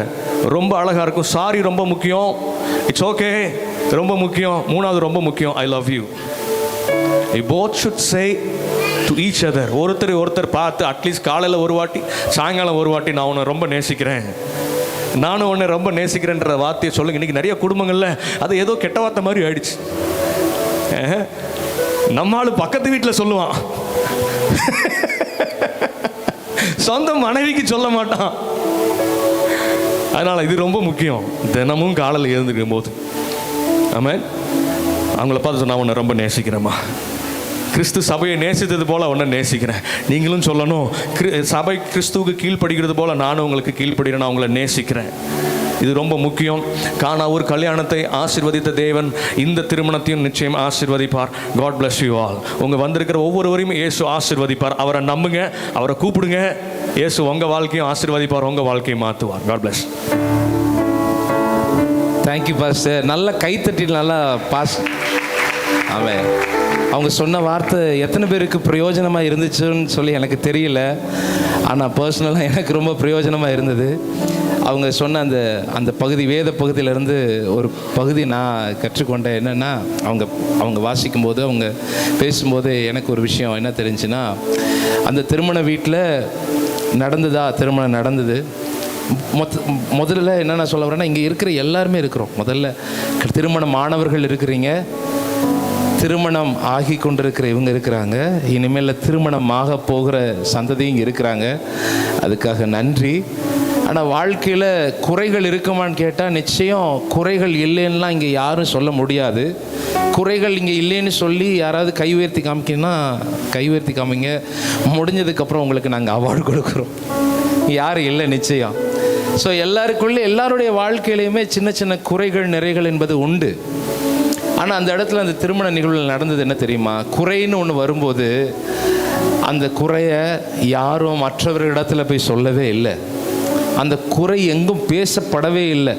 ரொம்ப அழகாக இருக்கும். சாரி ரொம்ப முக்கியம். இட்ஸ் ஓகே ரொம்ப முக்கியம். 3வது ரொம்ப முக்கியம், I love you. You both should say to each other. ஒருத்தர் பார்த்து அட்லீஸ்ட் காலையில் ஒரு வாட்டி, சாயங்காலம் ஒரு வாட்டி, நான் உன்னை ரொம்ப நேசிக்கிறேன், நானும் உன்னை ரொம்ப நேசிக்கிறேன்ற வார்த்தையை சொல்லுங்க. இன்றைக்கி நிறைய குடும்பங்களில் அது ஏதோ கெட்ட வார்த்தை மாதிரி ஆயிடுச்சு. நம்மால் பக்கத்து வீட்டில் சொல்லுவான், சொந்த மனைவிக்கு சொல்ல மாட்டான். அதனால் இது ரொம்ப முக்கியம். தினமும் காலையில் எழுந்திருக்கும் போது ஆமென், அவங்கள பார்த்து சொன்னா, உன்னை ரொம்ப நேசிக்கிறேம்மா, கிறிஸ்து சபையை நேசித்தது போல் உன்னை நேசிக்கிறேன். நீங்களும் சொல்லணும், சபை கிறிஸ்துவுக்கு கீழ்ப்படுகிறது போல் நானும் உங்களுக்கு கீழ்ப்படுகிறேன், நான் உங்களை நேசிக்கிறேன். இது ரொம்ப முக்கியம். கானாவூர் கல்யாணத்தை ஆசீர்வதித்த தேவன் இந்த திருமணத்தையும் நிச்சயம் ஆசீர்வதிப்பார். God bless you all. உங்கள் வந்திருக்கிற ஒவ்வொருவரையும் இயேசு ஆசீர்வதிப்பார். அவரை நம்புங்க, அவரை கூப்பிடுங்க. இயேசு உங்கள் வாழ்க்கையும் ஆசீர்வதிப்பார், உங்கள் வாழ்க்கையை மாற்றுவார். God bless. Thank you pastor. நல்லா கைத்தட்டி நல்லா பாஸ். ஆமாம். அவங்க சொன்ன வார்த்தை எத்தனை பேருக்கு பிரயோஜனமாக இருந்துச்சுன்னு சொல்லி எனக்கு தெரியல. ஆனால் பர்சனலாக எனக்கு ரொம்ப பிரயோஜனமாக இருந்தது. அவங்க சொன்ன அந்த பகுதி, வேத பகுதியிலேருந்து ஒரு பகுதி நான் கற்றுக்கொண்டேன். என்னென்னா, அவங்க வாசிக்கும்போது, அவங்க பேசும்போது எனக்கு ஒரு விஷயம் என்ன தெரிஞ்சுன்னா, அந்த திருமண வீட்டில் திருமணம் நடந்தது. முதல்ல என்ன நான் சொல்ல வரேன்னா, இங்கே இருக்கிற எல்லாருமே இருக்கிறோம். முதல்ல திருமணமானவர்கள் இருக்கிறீங்க, திருமணம் ஆகி கொண்டிருக்கிற இவங்க இருக்கிறாங்க, இனிமேல் திருமணமாக போகிற சந்ததியும் இருக்கிறாங்க. அதுக்காக நன்றி. ஆனால் வாழ்க்கையில் குறைகள் இருக்குமான்னு கேட்டால் நிச்சயம் குறைகள் இல்லைன்னுலாம் இங்கே யாரும் சொல்ல முடியாது. குறைகள் இங்கே இல்லைன்னு சொல்லி யாராவது கை உயர்த்தி காமிக்கணும்னா கை உயர்த்தி காமிங்க, முடிஞ்சதுக்கப்புறம் உங்களுக்கு நாங்கள் அவார்டு கொடுக்குறோம். யாரும் இல்லை நிச்சயம். ஸோ எல்லாருடைய வாழ்க்கையிலையுமே சின்ன சின்ன குறைகள் நிறைகள் என்பது உண்டு. ஆனால் அந்த இடத்துல அந்த திருமண நிகழ்வில் நடந்தது என்ன தெரியுமா? குறைன்னு ஒன்று வரும்போது அந்த குறையை யாரும் மற்றவர்களிடத்தில் போய் சொல்லவே இல்லை. அந்த குறை எங்கும் பேசப்படவே இல்லை.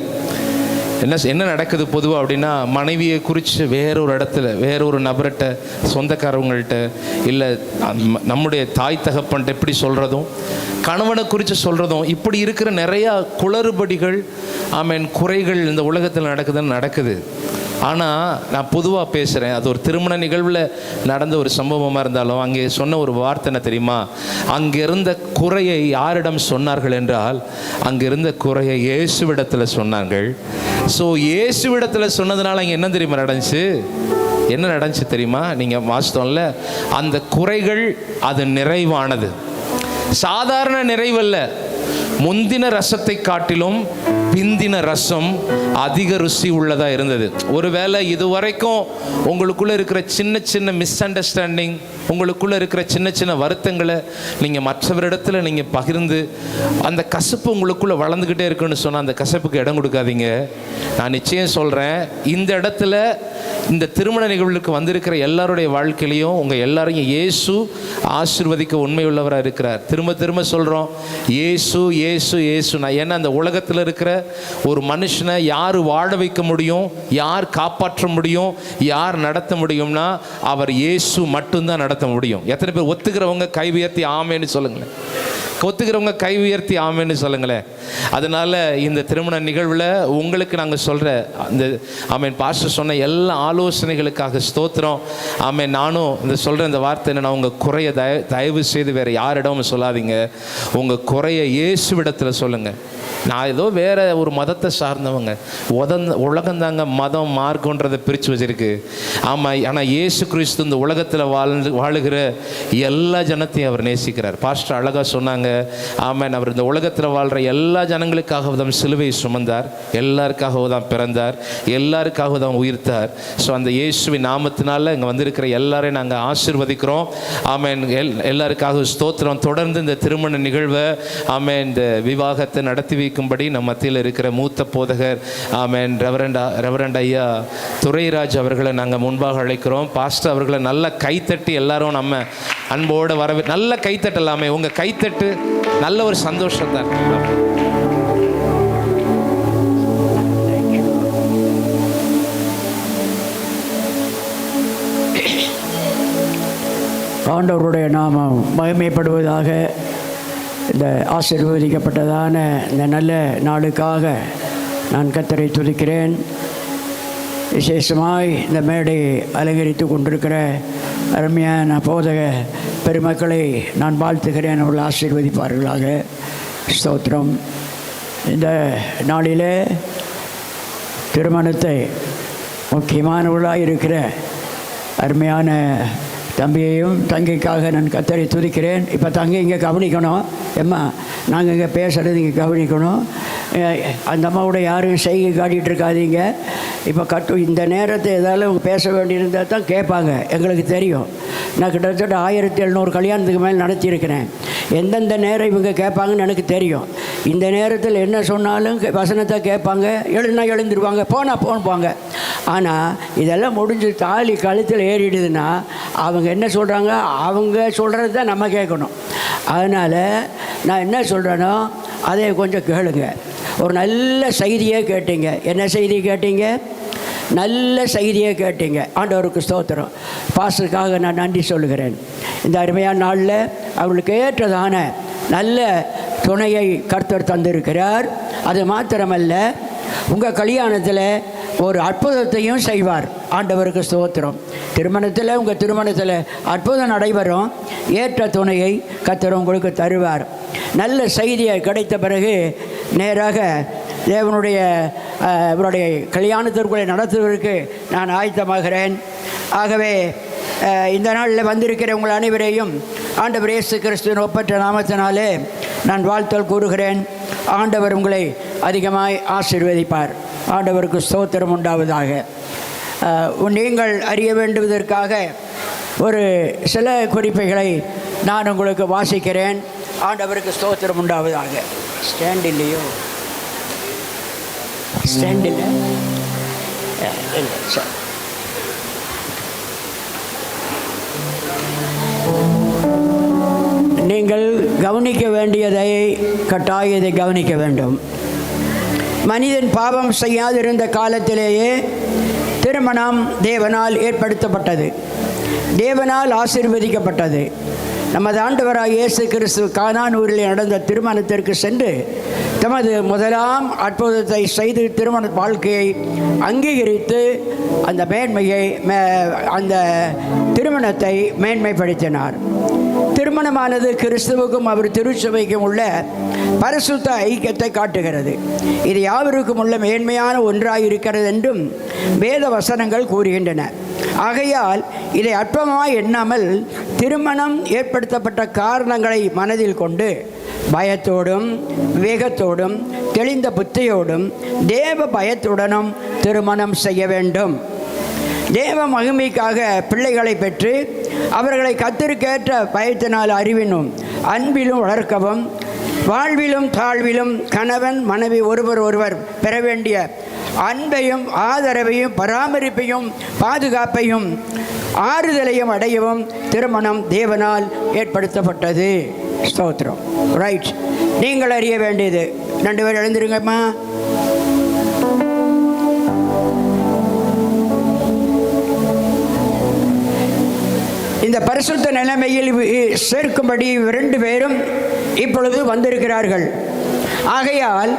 என்ன நடக்குது பொதுவாக அப்படின்னா, மனைவியை குறித்து வேறொரு இடத்துல வேறொரு நபர்கிட்ட, சொந்தக்காரவங்கள்ட்ட, இல்லை நம்முடைய தாய் தகப்பன்ட்ட எப்படி சொல்கிறதும், கணவனை குறித்து சொல்கிறதும், இப்படி இருக்கிற நிறையா குளறுபடிகள், குறைகள் இந்த உலகத்தில் நடக்குது. ஆனால் நான் பொதுவாக பேசுகிறேன். அது ஒரு திருமண நிகழ்வில் நடந்த ஒரு சம்பவமாக இருந்தாலும் அங்கே சொன்ன ஒரு வார்த்தை என்ன தெரியுமா? அங்கே இருந்த குறையை யாரிடம் சொன்னார்கள் என்றால், அங்கே இருந்த குறையை இயேசுவிடத்தில் சொன்னார்கள். ஸோ இயேசுவிடத்தில் சொன்னதுனால அங்கே என்ன தெரியுமா நடந்துச்சு? என்ன நடந்துச்சு தெரியுமா? நீங்கள் வாசித்தோம்ல, அந்த குறைகள் அது நிறைவானது. சாதாரண நிறைவல்ல. முந்தின ரசத்தை காட்டிலும் பிந்தின ரசம் அதிக ருசி உள்ளதாக இருந்தது. ஒருவேளை இதுவரைக்கும் உங்களுக்குள்ளே இருக்கிற சின்ன சின்ன மிஸ் அண்டர்ஸ்டாண்டிங், உங்களுக்குள்ளே இருக்கிற சின்ன சின்ன வருத்தங்களை நீங்கள் மற்றவரிடத்தில் நீங்கள் பகிர்ந்து அந்த கசப்பு உங்களுக்குள்ளே வளர்ந்துக்கிட்டே இருக்குன்னு சொன்னால் அந்த கசப்புக்கு இடம் கொடுக்காதீங்க. நான் நிச்சயம் சொல்கிறேன், இந்த இடத்துல இந்த திருமண நிகழ்வுக்கு வந்திருக்கிற எல்லாருடைய வாழ்க்கையிலையும் உங்கள் எல்லாரையும் இயேசு ஆசீர்வதிக்க உண்மையுள்ளவராக இருக்கிறார். திரும்ப திரும்ப சொல்கிறோம், இயேசு இயேசு இயேசு. நான் ஏன்னா அந்த உலகத்தில் இருக்கிற ஒரு மனுஷனை யார் வாழ வைக்க முடியும், யார் காப்பாற்ற முடியும், யார் நடத்த முடியும்னா அவர் இயேசு மட்டும்தான் நடத்த முடியும். எத்தனை பேர் ஒத்துக்கிறவங்க கை உயர்த்தி ஆமேன்னு சொல்லுங்களேன். ஒத்துக்கிறவங்க கை உயர்த்தி ஆமேன்னு சொல்லுங்களேன். அதனால் இந்த திருமண நிகழ்வில் உங்களுக்கு நாங்கள் சொல்கிற அந்த பாஸ்டர் சொன்ன எல்லா ஆலோசனைகளுக்காக ஸ்தோத்திரம். நானும் இந்த சொல்கிற இந்த வார்த்தை என்னன்னா, உங்கள் குறையை தயவு செய்து வேறு யாரிடமும் சொல்லாதீங்க. உங்கள் குறையை இயேசுவிடத்தில் சொல்லுங்கள். நான் ஏதோ வேறு ஒரு மதத்தை சார்ந்தவங்க, உலகந்தாங்க மதம் மார்க்கன்றதை பிரித்து வச்சிருக்கு. ஆனால் இயேசு கிறிஸ்து இந்த உலகத்தில் வாழுகிற எல்லா ஜனத்தையும் அவர் நேசிக்கிறார். பாஸ்டர் அழகாக சொன்னாங்க. அவர் இந்த உலகத்தில் வாழ்கிற எல்லா ஜனங்களுக்காக தான் சிலுவையை சுமந்தார், எல்லாருக்காக தான் பிறந்தார், எல்லாருக்காக தான் உயிர்த்தார். ஸோ அந்த இயேசுவின் நாமத்தினால இங்கே வந்திருக்கிற எல்லாரையும் நாங்கள் ஆசீர்வதிக்கிறோம். எல்லாருக்காக ஸ்தோத்திரம். தொடர்ந்து இந்த திருமண நிகழ்வை இந்த விவாகத்தை நடத்தி வைக்கும்படி நம் மத்தியில் இருக்கிற மூத்த போதகர் ரெவரண்ட் ஐயா துரைராஜ் அவர்களை நாங்கள் முன்பாக அழைக்கிறோம். பாஸ்டர் அவர்களை நல்ல கைத்தட்டி எல்லாரும் நம்ம அன்போடு நல்ல கைத்தட்டலாமே. உங்கள் கைத்தட்டு நல்ல ஒரு சந்தோஷம் தான். ஆண்டவருடைய நாமம் மகிமைப்படுவதாக. இந்த ஆசீர்வதிக்கப்பட்டதான இந்த நல்ல நாளுக்காக நான் கர்த்தரை துதிக்கிறேன். விசேஷமாய் இந்த மேடை அலங்கரித்து கொண்டிருக்கிற அருமையான போதக பெருமக்களை நான் வாழ்த்துகிறேன். அவர்கள் ஆசீர்வதிப்பார்களாக. ஸ்தோத்திரம். இந்த நாளிலே திருமணத்தை முக்கியமானவர்களாக இருக்கிற அருமையான தம்பியையும் தங்கைக்காக நான் கர்த்தரை துதிக்கிறேன். இப்போ தங்கை இங்கே கவனிக்கணும். எம்மா, நாங்கள் இங்கே பேசுகிறது இங்கே கவனிக்கணும். அந்த அம்மாவோட யாரும் செய்கை காட்டிகிட்டு இருக்காதீங்க. இப்போ இந்த நேரத்தை ஏதாவது பேச வேண்டியிருந்தால் தான் கேட்பாங்க. எங்களுக்கு தெரியும். நான் கிட்டத்தட்ட 1700 கல்யாணத்துக்கு மேலே நடத்தியிருக்கிறேன். எந்தெந்த நேரம் இவங்க கேட்பாங்கன்னு எனக்கு தெரியும். இந்த நேரத்தில் என்ன சொன்னாலும் வசனத்தை கேட்பாங்க, எழுந்துருவாங்க, போங்க. ஆனால் இதெல்லாம் முடிஞ்சு தாலி கழுத்தில் ஏறிடுதுன்னா அவங்க என்ன சொல்கிறாங்க, அவங்க சொல்கிறது தான் நம்ம கேட்கணும். அதனால் நான் என்ன சொல்கிறேனோ அதை கொஞ்சம் கேளுங்க. ஒரு நல்ல செய்தியை கேட்டீங்க. என்ன செய்தி கேட்டீங்க? நல்ல செய்தியை கேட்டீங்க. ஆண்டவருக்கு ஸ்தோத்திரம். பாஸ்டருக்காக நான் நன்றி சொல்லுகிறேன். இந்த அருமையான நாளில் அவர்களுக்கு ஏற்றதான நல்ல துணையை கர்த்தர் தந்திருக்கிறார். அது மாத்திரமல்ல, உங்கள் கல்யாணத்தில் ஒரு அற்புதத்தையும் செய்வார். ஆண்டவருக்கு ஸ்தோத்திரம். திருமணத்தில், உங்கள் திருமணத்தில் அற்புதம் நடைபெறும். ஏற்ற துணையை கர்த்தர் உங்களுக்கு தருவார். நல்ல செய்தியை கிடைத்த பிறகு நேராக தேவனுடைய இவருடைய கல்யாணத்திற்குள்ளே நடத்துவதற்கு நான் ஆயத்தமாகிறேன். ஆகவே இந்த நாளில் வந்திருக்கிற உங்கள் அனைவரையும் ஆண்டவர் இயேசு கிறிஸ்துவின் ஒப்பற்ற நாமத்தினாலே நான் வாழ்த்தல் கூறுகிறேன். ஆண்டவர் உங்களை அதிகமாய் ஆசீர்வதிப்பார். ஆண்டவருக்கு ஸ்தோத்திரம் உண்டாவதாக. நீங்கள் அறிய வேண்டுவதற்காக ஒரு சில குறிப்புகளை நான் உங்களுக்கு வாசிக்கிறேன். ஆண்டவருக்கு ஸ்தோத்திரம் உண்டாவதாக. ஸ்டாண்ட் இல்லையோ? ஸ்டாண்ட் இல்லை, இல்லை சார். நீங்கள் கவனிக்க வேண்டியதை கட்டாயத்தை கவனிக்க வேண்டும். மனிதன் பாவம் செய்யாதிருந்த காலத்திலேயே திருமணம் தேவனால் ஏற்படுத்தப்பட்டது, தேவனால் ஆசீர்வதிக்கப்பட்டது. நமது ஆண்டவராகிய இயேசு கிறிஸ்து கானான் ஊரில் நடந்த திருமணத்திற்கு சென்று தமது முதலாம் அற்புதத்தை செய்து திருமண வாழ்க்கையை அங்கீகரித்து அந்த மேன்மையை அந்த திருமணத்தை மேன்மைப்படுத்தினார். திருமணமானது கிறிஸ்துவுக்கும் அவர் திருச்சபைக்கும் உள்ள பரிசுத்த ஐக்கியத்தை காட்டுகிறது. இது யாவருக்கும் உள்ள மேன்மையான ஒன்றாயிருக்கிறது என்றும் வேத வசனங்கள் கூறுகின்றன. ஆகையால் இதை அற்பமாய் எண்ணாமல் திருமணம் ஏற்படுத்தப்பட்ட காரணங்களை மனதில் கொண்டு பயத்தோடும் விவேகத்தோடும் தெளிந்த புத்தியோடும் தேவ பயத்துடனும் திருமணம் செய்ய வேண்டும். தேவ மகிமைக்காக பிள்ளைகளை பெற்று அவர்களை கர்த்தருக்கேற்ற பயத்தினால் அறிவினும் அன்பிலும் வளர்க்கவும், வாழ்விலும் தாழ்விலும் கணவன் மனைவி ஒருவர் பெற வேண்டிய அன்பையும் ஆதரவையும் பராமரிப்பையும் பாதுகாப்பையும் ஆறுதலையும் அடையவும் திருமணம் தேவனால் ஏற்படுத்தப்பட்டது. ஸ்தோத்திரம். ரைட். நீங்கள் அறிய வேண்டியது, 2 பேர் எழுந்திருங்கம்மா. இந்த பரிசுத்த நிலைமையில் சேர்க்கும்படி 2 பேரும் இப்பொழுது வந்திருக்கிறார்கள். ஆகையால்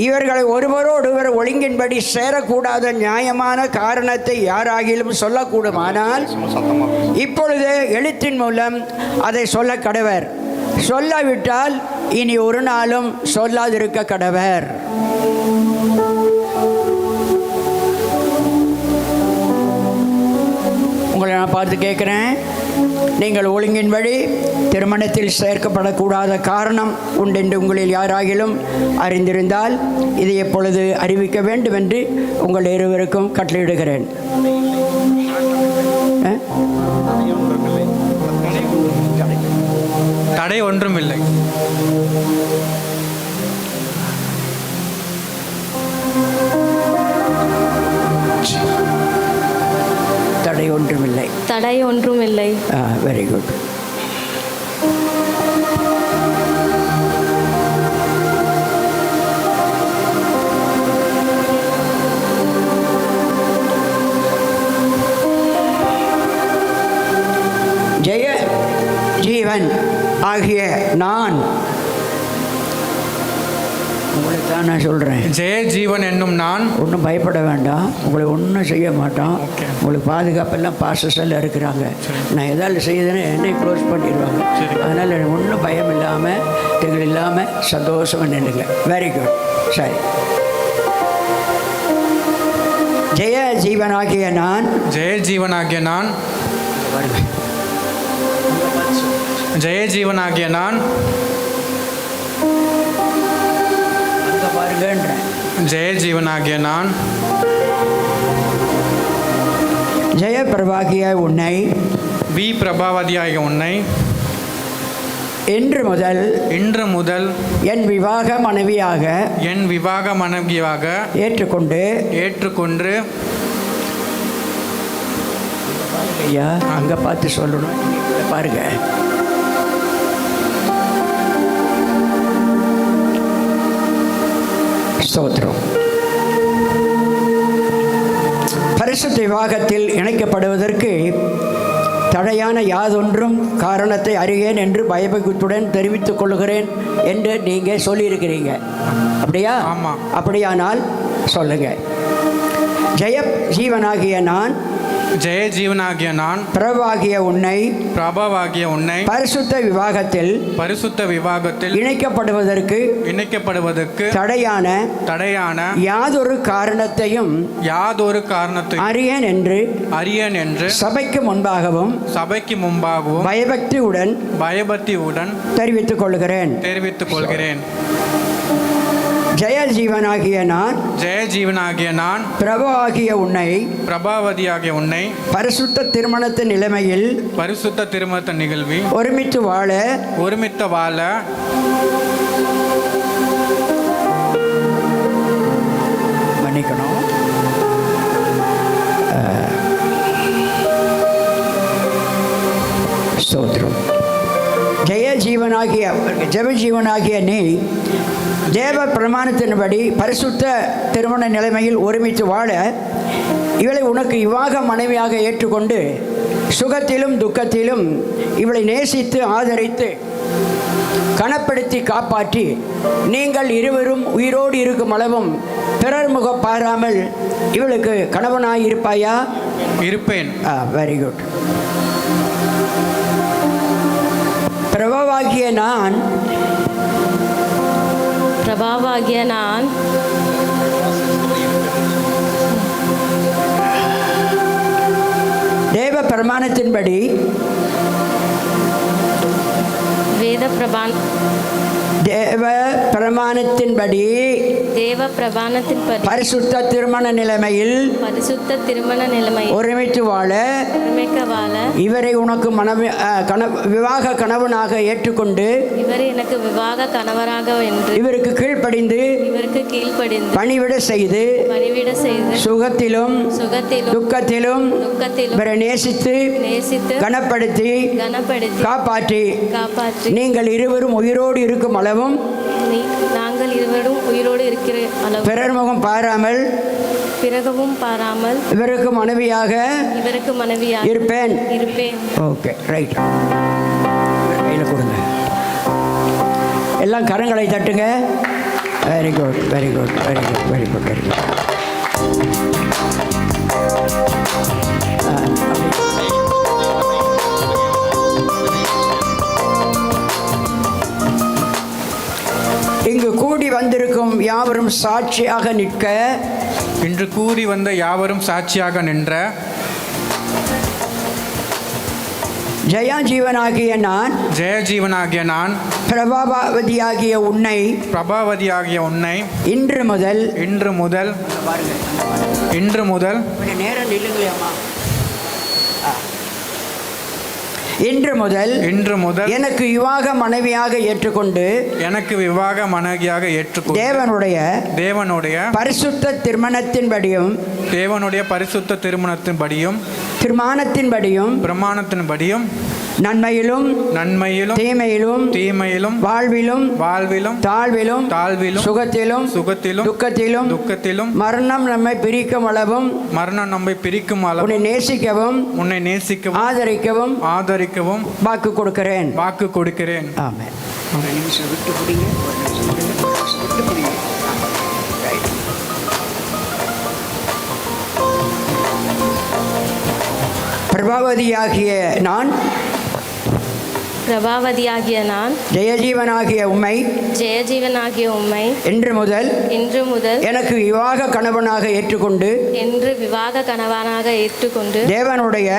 இவர்களை ஒருவரோடொருவர் ஒழுங்கின்படி சேரக்கூடாத நியாயமான காரணத்தை யாராகிலும் சொல்லக்கூடுமானால் இப்பொழுது எழுத்தின் மூலம் அதை சொல்ல கடவர். சொல்லாவிட்டால் இனி ஒரு நாளும் சொல்லாதிருக்க கடவர். உங்களை நான் பார்த்து கேட்குறேன், நீங்கள் ஒழுங்கின்படி திருமணத்தில் சேர்க்கப்படக்கூடாத காரணம் உண்டென்று உங்களில் யாராகிலும் அறிந்திருந்தால் இதை எப்பொழுது அறிவிக்க வேண்டும் என்று உங்கள் இருவருக்கும் கட்டளையிடுகிறேன். தடை ஒன்றும் இல்லை. தடை ஒன்றுமில்லை. தடை ஒன்றும் இல்லை. Very good. ஜெய ஜீவன் ஆகிய நான் உங்களை தான் நான் சொல்கிறேன். ஜெய ஜீவன் என்னும் நான். ஒன்றும் பயப்பட வேண்டாம், உங்களை ஒன்றும் செய்ய மாட்டோம். உங்களுக்கு பாதுகாப்பெல்லாம் பாஸ்டர்ஸ் எல்லாம் இருக்கிறாங்க. நான் எதாவது செய்யுதுன்னு என்னை க்ளோஸ் பண்ணிடுவாங்க. அதனால் ஒன்றும் பயம் இல்லாமல் திங்கள் இல்லாமல் சந்தோஷமாக நின்றுங்க. Very good. சரி. ஜெய ஜீவனாகிய நான். ஜெய ஜீவனாகிய நான். ஜெய ஜீவனாகிய நான். ஜெய ஜீவனாகிய நான். ஜெய பிரபாகிய உன்னை. வி பிரபாவதியாகிய உன்னை. இன்று முதல் என் விவாக மனைவியாக ஏற்றுக்கொண்டு ஐயா அங்கே பார்த்து சொல்லணும். பாருங்க, ஸ்தோத்திரம். பரிசுத்த விவாகத்தில் இணைக்கப்படுவதற்கு தடையான யாதொன்றும் காரணத்தை அறியேன் என்று பயபக்தியுடன் தெரிவித்துக் கொள்கிறேன் என்று நீங்கள் சொல்லியிருக்கிறீங்க. அப்படியா? ஆமாம். அப்படியானால் சொல்லுங்க. ஜெய ஜீவனாகிய நான், ஜெய ஜீவனாகிய நான், பிரபாகிய உன்னை, பிரபாவாகிய உன்னை பரிசுத்த விவாகத்தில் பரிசுத்த விவாகத்தில் இணைக்கப்படுவதற்கு தடையான யாதொரு காரணத்தையும் அறியேன் என்று சபைக்கு முன்பாகவும் பயபக்தியுடன் தெரிவித்துக் கொள்கிறேன். ஜெய ஜீவனாகிய நான், பிரபாவாகிய உன்னை பரிசுத்த திருமணத்தின் நிலைமையில் ஒருமித்து வாழ மன்னிக்கணும். ஸ்தோத்திரம். ஜெய ஜீவனாகிய நீ தேவ பிரமாணத்தின்படி பரிசுத்த திருமண நிலைமையில் ஒருமித்து வாழ இவளை உனக்கு விவாக மனைவியாக ஏற்றுக்கொண்டு சுகத்திலும் துக்கத்திலும் இவளை நேசித்து ஆதரித்து கனப்படுத்தி காப்பாற்றி நீங்கள் இருவரும் உயிரோடு இருக்கும் அளவும் பிறர் முகம் பாராமல் இவளுக்கு கணவனாய் இருப்பாயா? இருப்பேன். Very good. பிரபாவாகிய நான் தேவ பிரமாணத்தின்படி பரிசுத்த திருமண நிலைமையில் ஒருமித்து வாழ இவரை உனக்கு விவாக கணவனாக ஏற்றுக்கொண்டு இவருக்கு கீழ்ப்படிந்து பணிவிட செய்து சுகத்திலும் துக்கத்திலும் இவரை நேசித்து கனப்படுத்தி காப்பாற்றி நீங்கள் இருவரும் உயிரோடு இருக்கும் அளவும் பிறர் முகம் பாராமல் இவருக்கு மனைவியாக இருப்பேன். Okay, right. கையில் கொடுங்க. எல்லாம் கரங்களை தட்டுங்க. Very good, very good, very good, very good, very good. இங்கு கூடி வந்திருக்கும் யாவரும் சாட்சியாக நிற்க, இன்று கூடி வந்த யாவரும் சாட்சியாக நின்ற ஜெய ஜீவனாகிய நான், பிரபாவதியாகிய உன்னை இன்று முதல் இன்று முதல் எனக்கு விவாக மனைவியாக ஏற்றுக்கொண்டு தேவனுடைய பரிசுத்த திருமணத்தின்படியும் பிரமாணத்தின்படியும் நன்மையிலும் தீமையிலும் வாழ்விலும் தாழ்விலும் சுகத்திலும் துக்கத்திலும் மரணம் நம்மை பிரிக்கும் அளவும் உன்னை நேசிக்கவும் ஆதரிக்கவும் வாக்கு கொடுக்கிறேன். ஆமென். ஒரு நிமிஷம் விட்டு பிடிங்க. பிரபாவதியாகிய நான் ஜெயஜீவனாகிய உம்மை இன்று முதல் எனக்கு விவாக கணவனாக ஏற்றுக்கொண்டு தேவனுடைய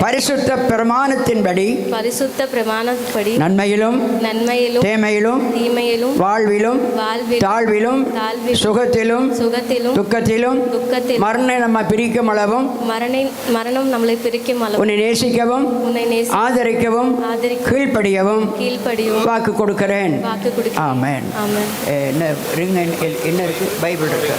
பரிசுத்த பிரமாணத்தின்படி நன்மையிலும் தீமையிலும் வாழ்விலும் தாழ்விலும் சுகத்திலும் துக்கத்திலும் மரணம் நம்மை பிரிக்கும் அளவும் உன்னை நேசிக்கவும் ஆதரிக்கவும் கீழ்ப்படியவும் வாக்கு கொடுக்கிறேன். ஆமென். என்ன இருக்கு? பைபிள் இருக்கு.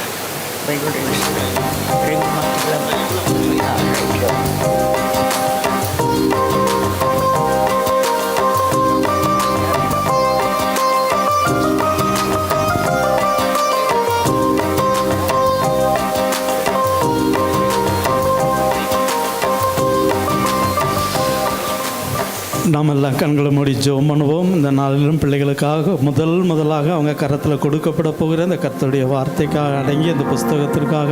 நாம் எல்லாம் கண்களை மூடி ஜெபம் பண்ணுவோம். இந்த நாளிலும் பிள்ளைகளுக்காக முதலாக அவங்க கரத்தில் கொடுக்கப்பட போகிற இந்த கர்த்தருடைய வார்த்தைக்காக அடங்கிய இந்த புஸ்தகத்திற்காக,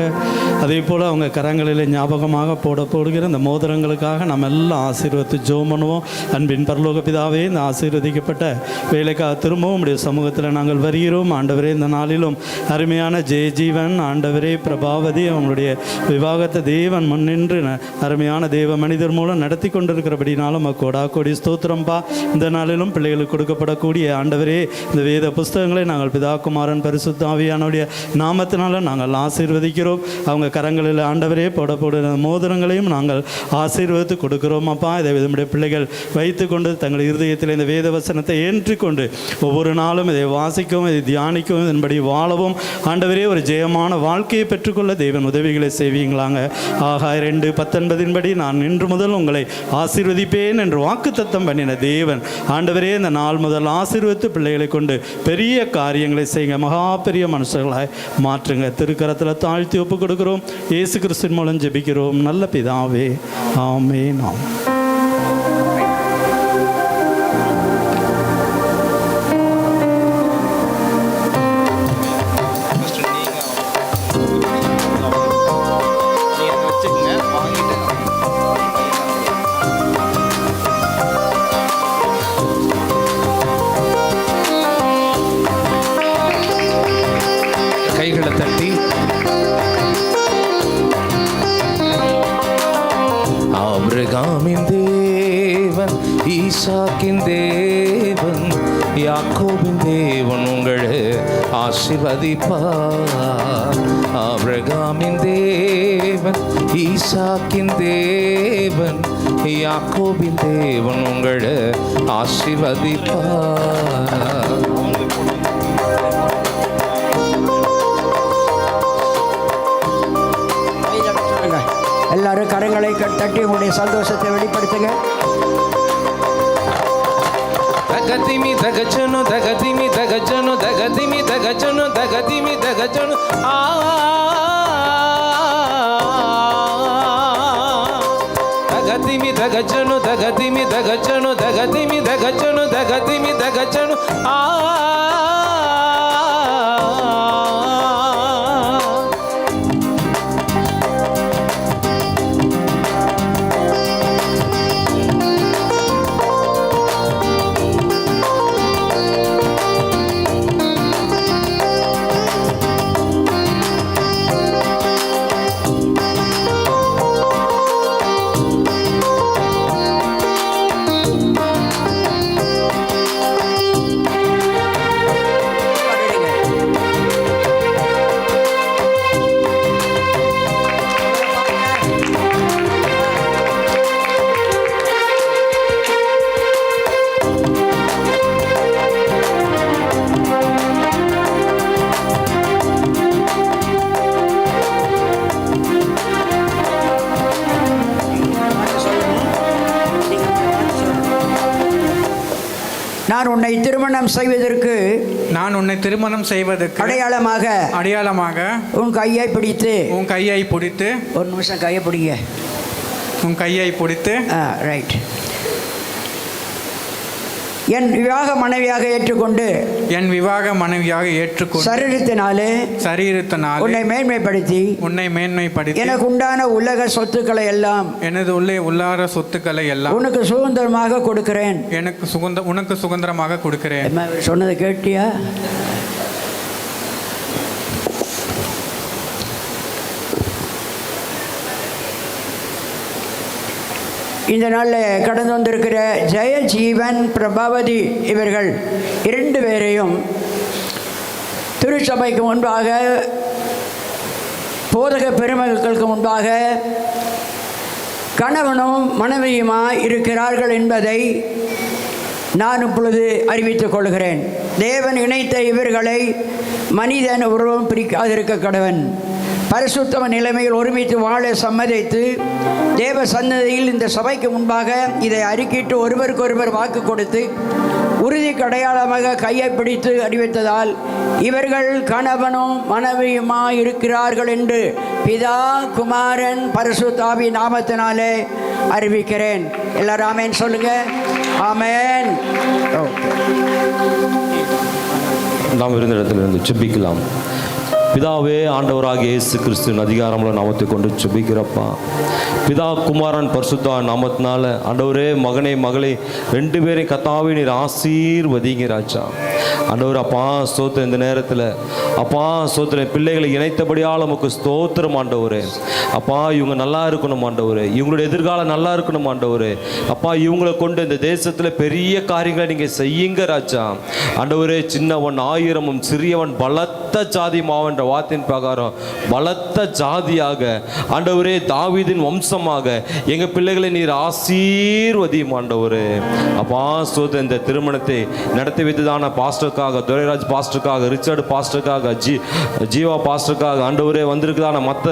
அதே போல் அவங்க கரங்களில் ஞாபகமாக போடுகிற இந்த மோதிரங்களுக்காக நம்ம எல்லாம் ஆசீர்வதித்து ஜெபம் பண்ணுவோம். அன்பின் பரலோக பிதாவே, இந்த ஆசீர்வதிக்கப்பட்ட வேலைக்காக திரும்பவும் உடைய சமூகத்தில் நாங்கள் வருகிறோம். ஆண்டவரே, இந்த நாளிலும் அருமையான ஜெயஜீவன் ஆண்டவரே பிரபாவதி அவங்களுடைய விவாகத்தை தேவன் முன்னின்று அருமையான தேவ மனிதர் மூலம் நடத்தி கொண்டிருக்கிறபடினாலும் கோடா கோடி ஸ்தோத்திரம்பா. இந்த நாளிலும் பிள்ளைகளுக்கு கொடுக்கப்படக்கூடிய ஆண்டவரே இந்த வேத புஸ்தகங்களை நாங்கள் பிதாகுமாரன் பரிசுத்த ஆவியானுடைய நாமத்தினால நாங்கள் ஆசீர்வதிக்கிறோம். அவங்க கரங்களில் ஆண்டவரே போடப்படுகிற மோதிரங்களையும் நாங்கள் ஆசீர்வதித்து கொடுக்கிறோம் அப்பா. இதை நம்முடைய பிள்ளைகள் வைத்து கொண்டு தங்கள் இருதயத்தில் இந்த வேத வசனத்தை ஏற்றிக்கொண்டு ஒவ்வொரு நாளும் இதை வாசிக்கவும், இதை தியானிக்கவும், இதன்படி வாழவும் ஆண்டவரே ஒரு ஜெயமான வாழ்க்கையை பெற்றுக்கொள்ள தேவன் உதவிகளை செய்வீங்களாங்க. ஆகா 2:19 நான் இன்று முதல் உங்களை ஆசீர்வதிப்பேன் என்று வாக்குத்தத்தம் பண்ணின தேவன் ஆண்டவரே இந்த நாள் முதல் ஆசீர்வதித்து பிள்ளைகளை கொண்டு பெரிய காரியங்களை செய்யுங்க, மகா பெரிய மனுஷர்களாய் மாற்றுங்க. திருக்கரத்தில் தாழ்த்தி ஒப்பு கொடுக்கிறோம். இயேசு கிறிஸ்துவின் மூலம் ஜெபிக்கிறோம் நல்ல பிதாவே, ஆமென். கைகளை தட்டி ஆபிரகாமின் தேவன், ஈசாக்கின் தேவன், யாக்கோபின் தேவன் உங்களை ஆசீர்வதிப்பார். ஆபிரகாமின் தேவன், ஈசாக்கின் தேவன், யாக்கோபின் தேவன் உங்களை ஆசீர்வதிப்பார். எல்லாரும் கரங்களை தட்டி உங்களுடைய சந்தோஷத்தை வெளிப்படுத்துங்க. தகதிமி தகச்சனு தகதிமி தகச்சனு தகதிமி தகச்சனு தகதிமி தகச்சனு தகதிமி தகச்சனு தகதிமி தகச்சனு தகதிமி தகச்சனு தகதிமி தகச்சனு நான் உன்னை திருமணம் செய்வதற்கு அடையாளமாக உன் கையை பிடித்து ஒரு நிமிஷம் கையை பிடிங்க. உன் கையை பிடித்து ரைட். என் விவாக மனைவியாக ஏற்றுக்கொண்டு சரீரத்தினாலே உன்னை மேன்மைப்படுத்தி எனக்கு உண்டான உலக சொத்துக்களை எல்லாம் உனக்கு சுதந்திரமாக கொடுக்கிறேன். உனக்கு சுதந்திரமாக கொடுக்கிறேன். சொன்னதை கேட்டியா? இந்த நாளில் கடந்து வந்திருக்கிற ஜெயஜீவன், பிரபாவதி இவர்கள் 2 பேரையும் திருச்சபைக்கு முன்பாக, போதக பெருமக்களுக்கு முன்பாக கணவனும் மனைவியுமாய் இருக்கிறார்கள் என்பதை நான் இப்பொழுது அறிவித்துக் கொள்கிறேன். தேவன் இணைத்த இவர்களை மனிதன் உருவம் பிரிக்காதிருக்க கடவன். பரிசுத்தம நிலைமையில் ஒருமித்து வாழ சம்மதித்து தேவ சன்னதியில் இந்த சபைக்கு முன்பாக இதை அறிக்கையிட்டு ஒருவருக்கொருவர் வாக்கு கொடுத்து உறுதிக்கு அடையாளமாக கையை பிடித்து அறிவித்ததால் இவர்கள் கணவனும் மனைவியுமாய் இருக்கிறார்கள் என்று பிதா, குமாரன், பரிசுத்த ஆவி நாமத்தினாலே அறிவிக்கிறேன். எல்லாரும் ஆமென் சொல்லுங்க. ஆமென். நாம் இருந்த இடத்திலிருந்து ஜெபிக்கலாம். பிதாவே, ஆண்டவராகிய இயேசு கிறிஸ்துவின் அதிகாரமுள்ள நாமத்தை கொண்டு ஜெபிக்கிறப்பா. பிதா, குமாரன், பரிசுத்த நாமத்தினால ஆண்டவரே, மகனே மகளே 2 பேரையும் கர்த்தாவே நீர் ஆசீர்வதிங்க ராஜா. ஆண்டவர் அப்பா ஸ்தோத்திரம். இந்த நேரத்தில் அப்பா ஸ்தோத்திரம், பிள்ளைகளை இணைத்தபடியால் நமக்கு ஸ்தோத்திரம் ஆண்டவரே. அப்பா இவங்க நல்லா இருக்கணும் ஆண்டவரே, இவங்களுடைய எதிர்காலம் நல்லா இருக்கணும் ஆண்டவரே. அப்பா இவங்களை கொண்டு இந்த தேசத்தில் பெரிய காரியங்களை நீங்கள் செய்யுங்க ராஜா. ஆண்டவரே, சின்னவன் 1000 சிறியவன் பலத்த ஜாதிமாவன் என்ற வார்த்தையின் பிரகாரம் பலத்த ஜாதியாக ஆண்டவரே, தாவீதின் வம்சமாக எங்கள் பிள்ளைகளை நீர் ஆசீர்வதியும் ஆண்டவரே. அப்பா ஸ்தோத்திரம். இந்த திருமணத்தை நடத்தி வைத்ததான பாஸ்டருக்காக, துரைராஜ் பாஸ்டருக்காக, ரிச்சர்டு பாஸ்டருக்காக, ஜீவா பாஸ்டருக்காக, ஆண்டவரே வந்திருக்குதான மற்ற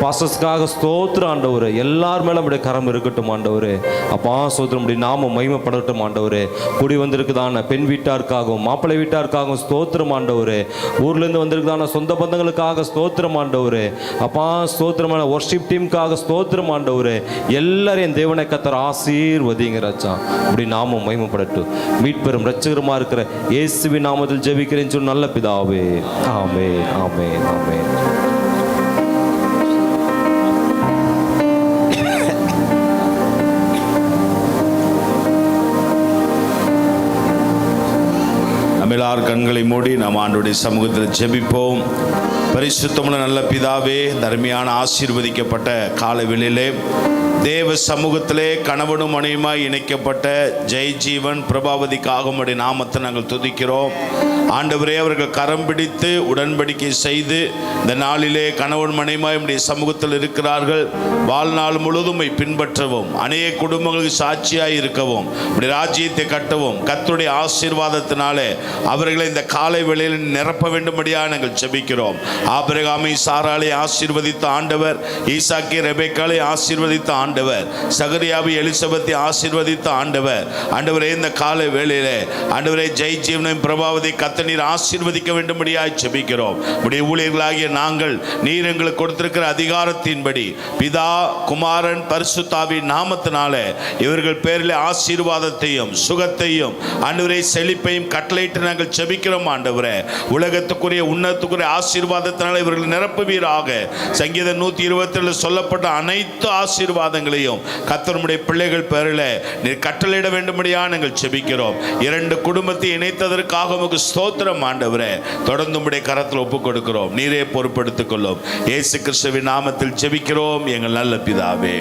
பாஸ்டர்ஸ்க்காக ஸ்தோத்திரம் ஆண்டவரே. எல்லார் மேலும் நம்முடைய கரம் இருக்கட்டும் ஆண்டவரே. அப்பா ஸ்தோத்திரம். நம்முடைய நாமம் மகிமைப்படட்டும் ஆண்டவரே. கூடி வந்திருக்குதான பெண் வீட்டாருக்காகவும் மாப்பிள்ளை வீட்டாருக்காகவும் ஸ்தோத்திரம் ஆண்டவரே. ஊர்லேருந்து வந்திருக்குதான சொந்த பந்தங்களுக்காக ஸ்தோத்திரம் ஆண்டவரே. அப்பா ஸ்தோத்திரமான வர்ஷிப் டீமுக்காக ஸ்தோத்திரம் ஆண்டவரே. எல்லாரையும் தேவனை கர்த்தர் ஆசீர்வதிங்க ராஜா. அப்படி நாமம் மகிமைப்படட்டும். மீட்பெரும் இரட்சகருமா இருக்கிற இயேசுவின் நாமத்தில் ஜெபிக்கிறேன் சொல்லி நல்ல பிதாவே. ஆமென், ஆமென், ஆமென். நம்ம எல்லார் கண்களை மூடி நாம் ஆண்டவருடைய சமூகத்தில் ஜெபிப்போம். பரிசுத்தமுள்ள நல்ல பிதாவே, தர்மையான ஆசீர்வதிக்கப்பட்ட காலை வேளையிலே தேவ சமூகத்திலே கணவனும் மனைவியுமாய் இணைக்கப்பட்ட ஜெய் ஜீவன் பிரபாவதிக்காக உம்முடைய நாமத்தை நாங்கள் துதிக்கிறோம். ஆண்டவரே, அவர்கள் கரம் பிடித்து உடன்படிக்கை செய்து இந்த நாளிலே கணவன் மனைவியுமாய் உம்முடைய சமூகத்தில் இருக்கிறார்கள். வாழ்நாள் முழுவதும் பின்பற்றவும், அநேக குடும்பங்களுக்கு சாட்சியாய் இருக்கவும், உம்முடைய ராஜ்யத்தை கட்டவும் கர்த்தருடைய ஆசீர்வாதத்தினாலே அவர்களை இந்த காலை வேளையில் நிரப்ப வேண்டும்படியாக நாங்கள் ஜெபிக்கிறோம். ஆபிரகாமை சாராளை ஆசீர்வதித்த ஆண்டவர், ஈசாக்கை ரெபெக்காளை ஆசீர்வதித்த ஆண்டவர், சகரியாவை எலிசபெத்தை ஆசீர்வதித்த ஆண்டவர். ஆண்டவரே, இந்த காலை வேளையிலே ஆண்டவரே ஜெய் ஜீவனையும் பிரபாவதை கர்த்தர் ஆசீர்வதிக்க வேண்டும்படியாக ஜெபிக்கிறோம். உடைய ஊழியர்களாகிய நாங்கள் நீர் எங்களுக்கு கொடுத்திருக்கிற அதிகாரத்தின்படி பிதா, குமாரன், பரிசுத்த ஆவியின் நாமத்தினாலே இவர்கள் பேரில் ஆசீர்வாதத்தையும் சுகத்தையும் ஆண்டவரே செழிப்பையும் கட்டளையிட்டு நாங்கள் ஜெபிக்கிறோம். ஆண்டவரே, உலகத்துக்குரிய உன்னதத்துக்குரிய ஆசீர்வாதத்தினால இவர்கள் நிரப்புவீராக. சங்கீதம் 127 சொல்லப்பட்ட அனைத்து ஆசீர்வாதங்களையும் கர்த்தருடைய பிள்ளைகள் பேரில் நீர் கட்டளையிட வேண்டும்படியாக நாங்கள் ஜெபிக்கிறோம். 2 குடும்பத்தை இணைத்ததற்காக உமக்கு ஸ்தோத்திரம் ஆண்டவரே. தொடர்ந்து உம்முடைய கரத்தில் ஒப்புக் கொடுக்கிறோம். நீரே பொறுப்படுத்திக் கொள்ளும். இயேசு கிறிஸ்துவின் நாமத்தில் ஜெபிக்கிறோம் எங்கள் நல்ல பிதாவே.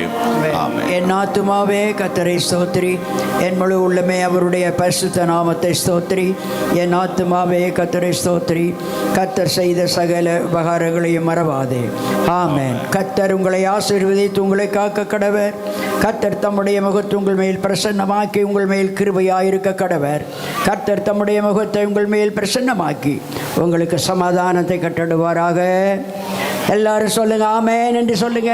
ஆமென். என் ஆத்துமாவே கர்த்தரை ஸ்தோத்திரி, என் முழு உள்ளமே அவருடைய பரிசுத்த நாமத்தை ஸ்தோத்திரி. என் ஆத்துமாவே கர்த்தரை ஸ்தோத்திரி, கர்த்தர் செய்த சகல உபகாரங்களையும் மறவாதே. ஆமென். கர்த்தர் உங்களை ஆசீர்வதித்து உங்களை காக்க கடவர். கர்த்தர் தம்முடைய முகத்தை உங்கள் மேல் பிரசன்னமாக்கி உங்கள் மேல் கிருபையாயிருக்க கடவர். கர்த்தர் தம்முடைய முகத்தை உங்கள் மேல் பிரசன்னமாக்கி உங்களுக்கு சமாதானத்தை கட்டடுவாராக. எல்லாரும் சொல்லுங்க ஆமென் என்று சொல்லுங்க.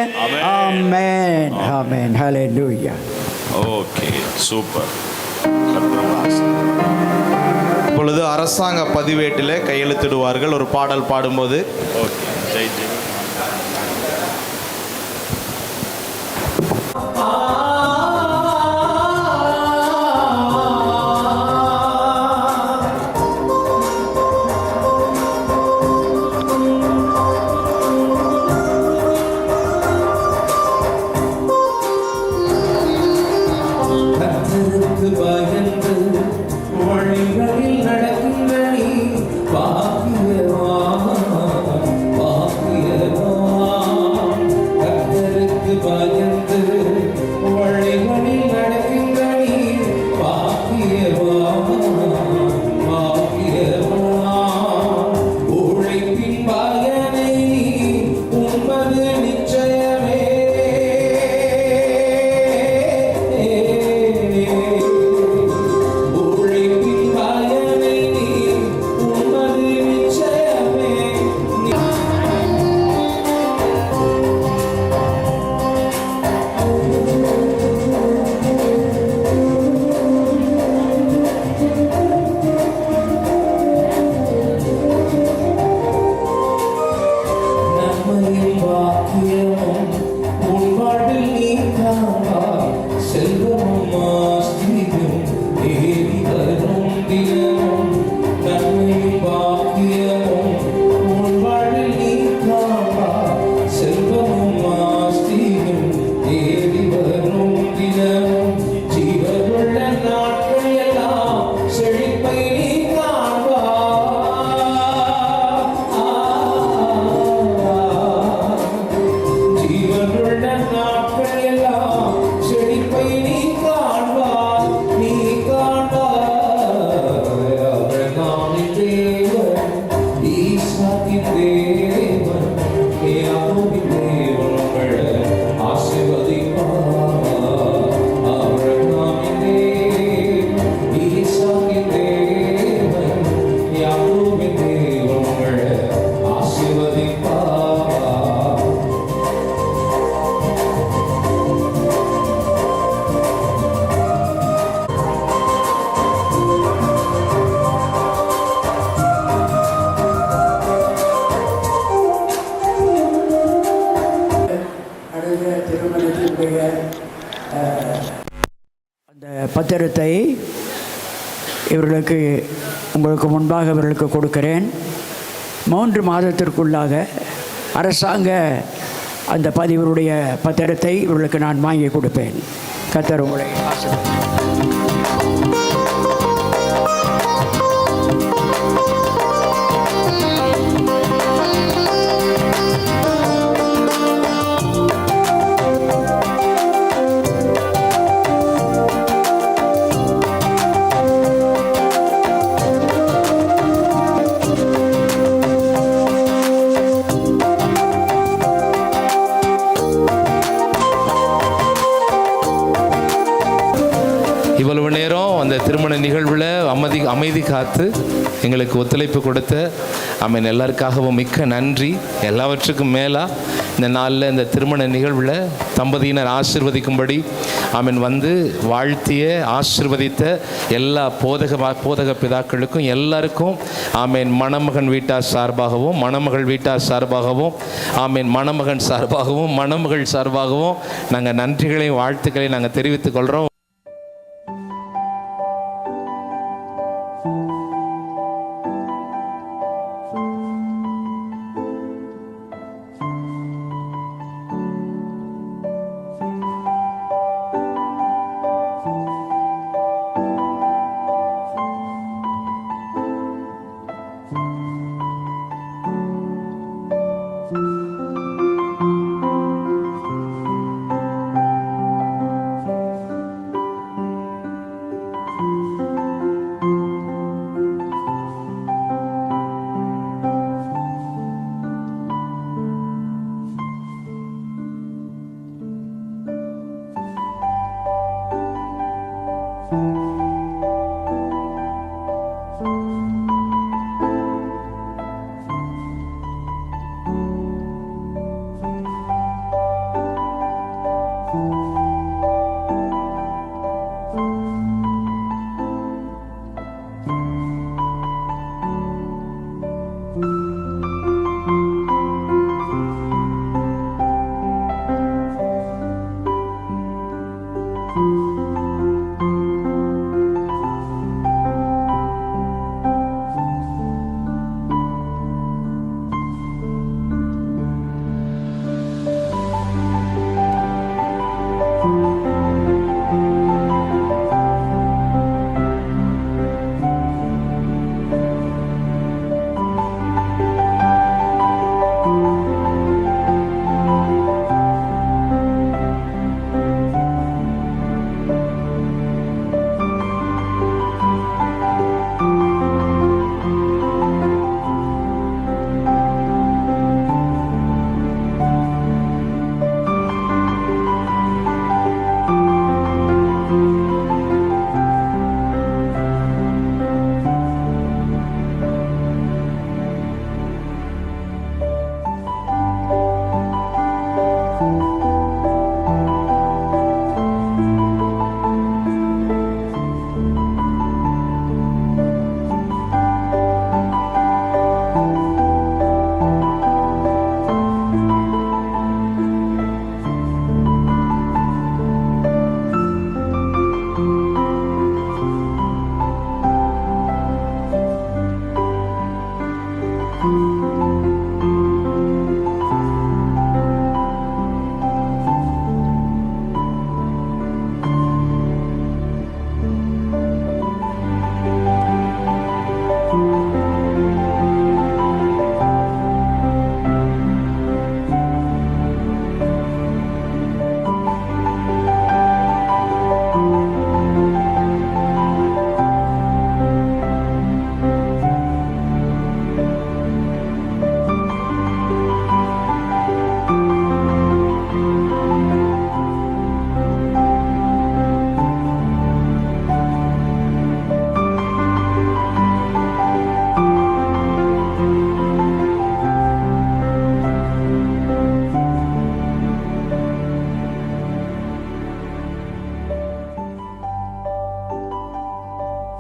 ஆமென், ஆமென், ஹல்லேலூயா. Okay, super. இப்பொழுது அரசாங்க பதிவேட்டில் கையெழுத்திடுவார்கள் ஒரு பாடல் பாடும்போது. ஓகே, ஜெய் ஜீவன். வழிகளில் நடக்கின்ற நீ பாக்கியவான், பாக்கியவான். இந்த பத்திரத்தை உங்களுக்கு முன்பாக இவர்களுக்கு கொடுக்கிறேன். 3 மாதத்திற்குள்ளாக அரசாங்க அந்த பதிவருடைய பத்திரத்தை இவர்களுக்கு நான் வாங்கி கொடுப்பேன். கர்த்தர் உங்களை ஆசீர்வதிப்பார். இவ்வளவு நேரம் அந்த திருமண நிகழ்வில் அமைதி காத்து எங்களுக்கு ஒத்துழைப்பு கொடுத்த ஆமென் எல்லாருக்காகவும் மிக்க நன்றி. எல்லாவற்றுக்கும் மேலாக இந்த நாளில் இந்த திருமண நிகழ்வில் தம்பதியினர் ஆசீர்வதிக்கும்படி ஆமென் வந்து வாழ்த்திய ஆசீர்வதித்த எல்லா போதக பிதாக்களுக்கும் எல்லாருக்கும் ஆமென் மணமகன் வீட்டார் சார்பாகவும் மணமகள் வீட்டார் சார்பாகவும் ஆமென் மணமகன் சார்பாகவும் மணமகள் சார்பாகவும் நாங்கள் நன்றிகளையும் வாழ்த்துக்களையும் நாங்கள் தெரிவித்துக் கொள்கிறோம்.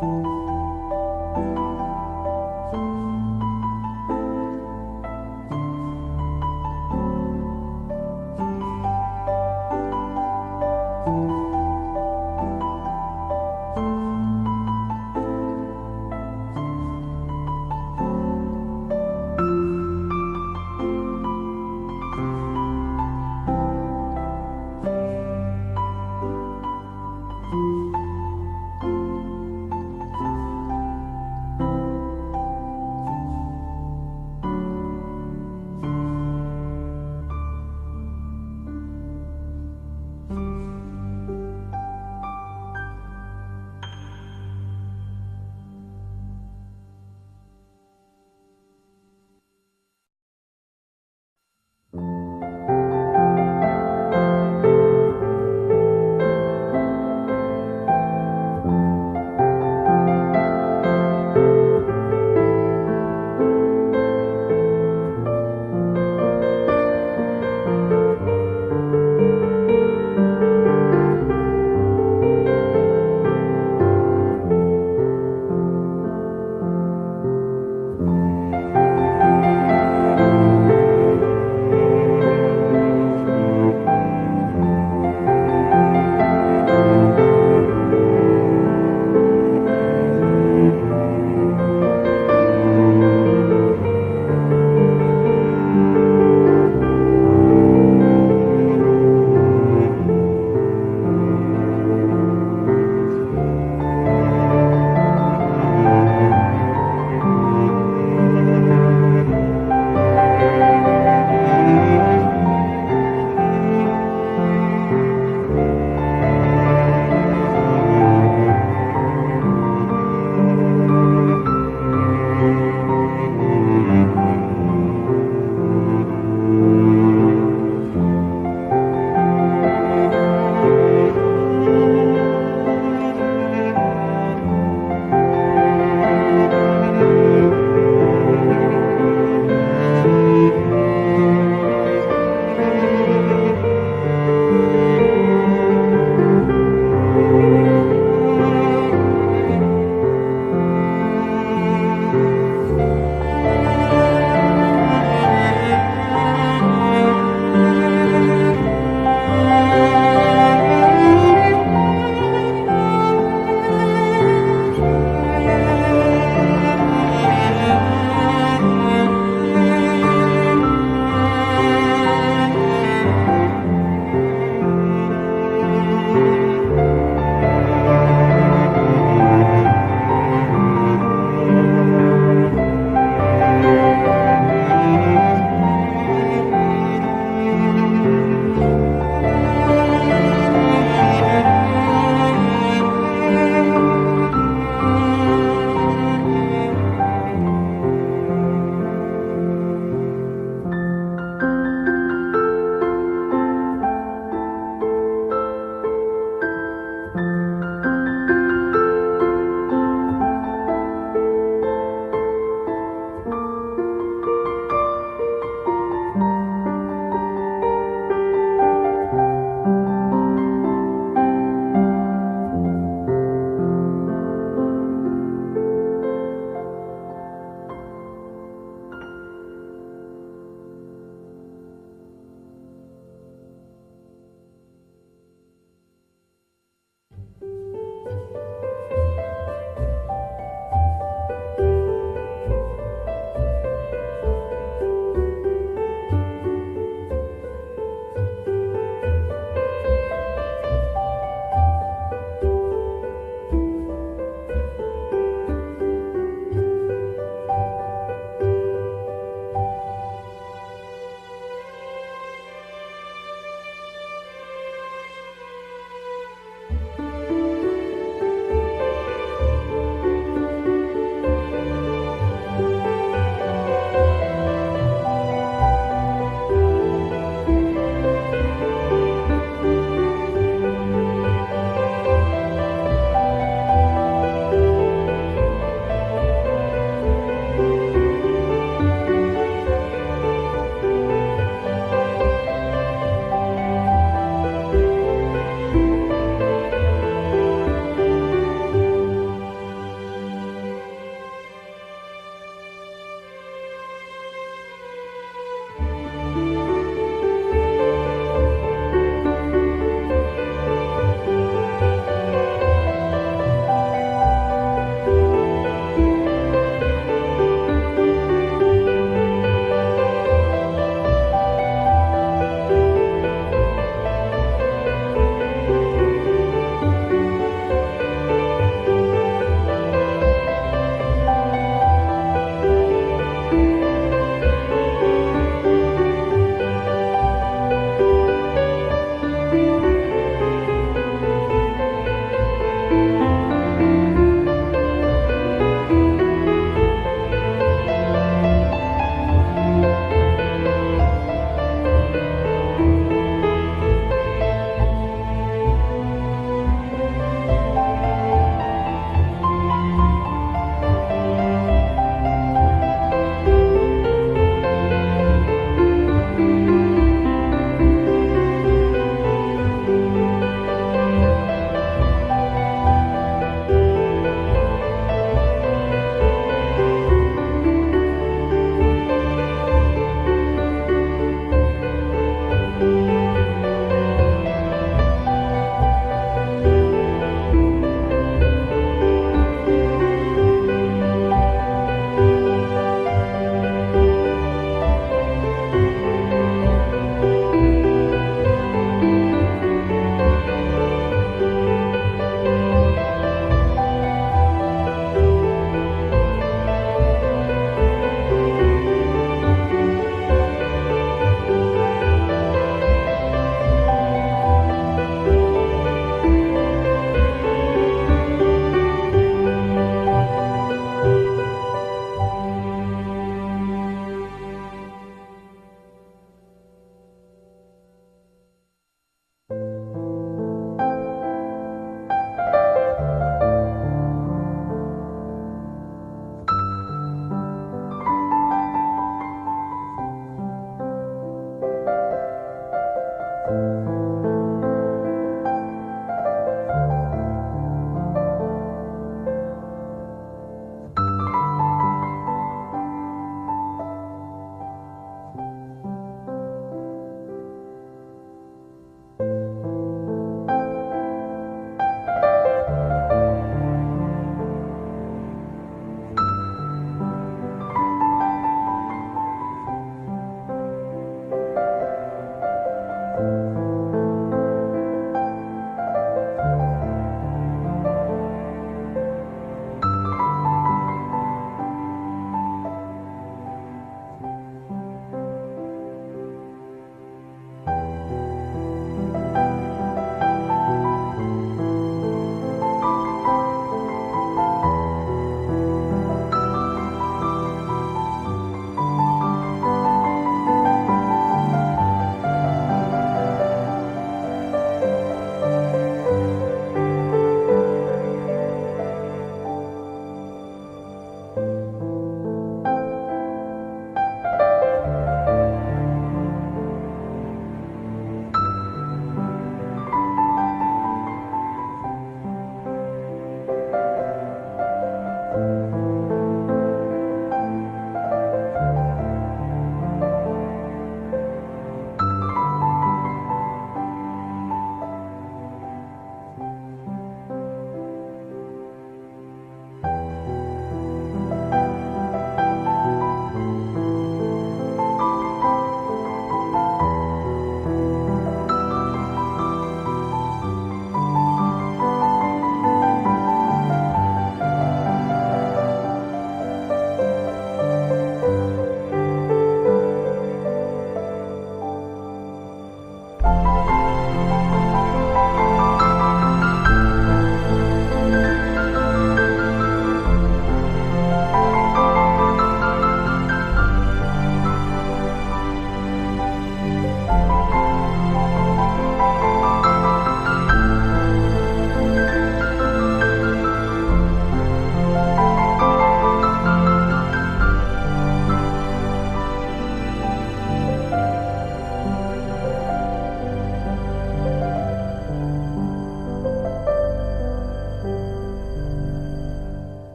you.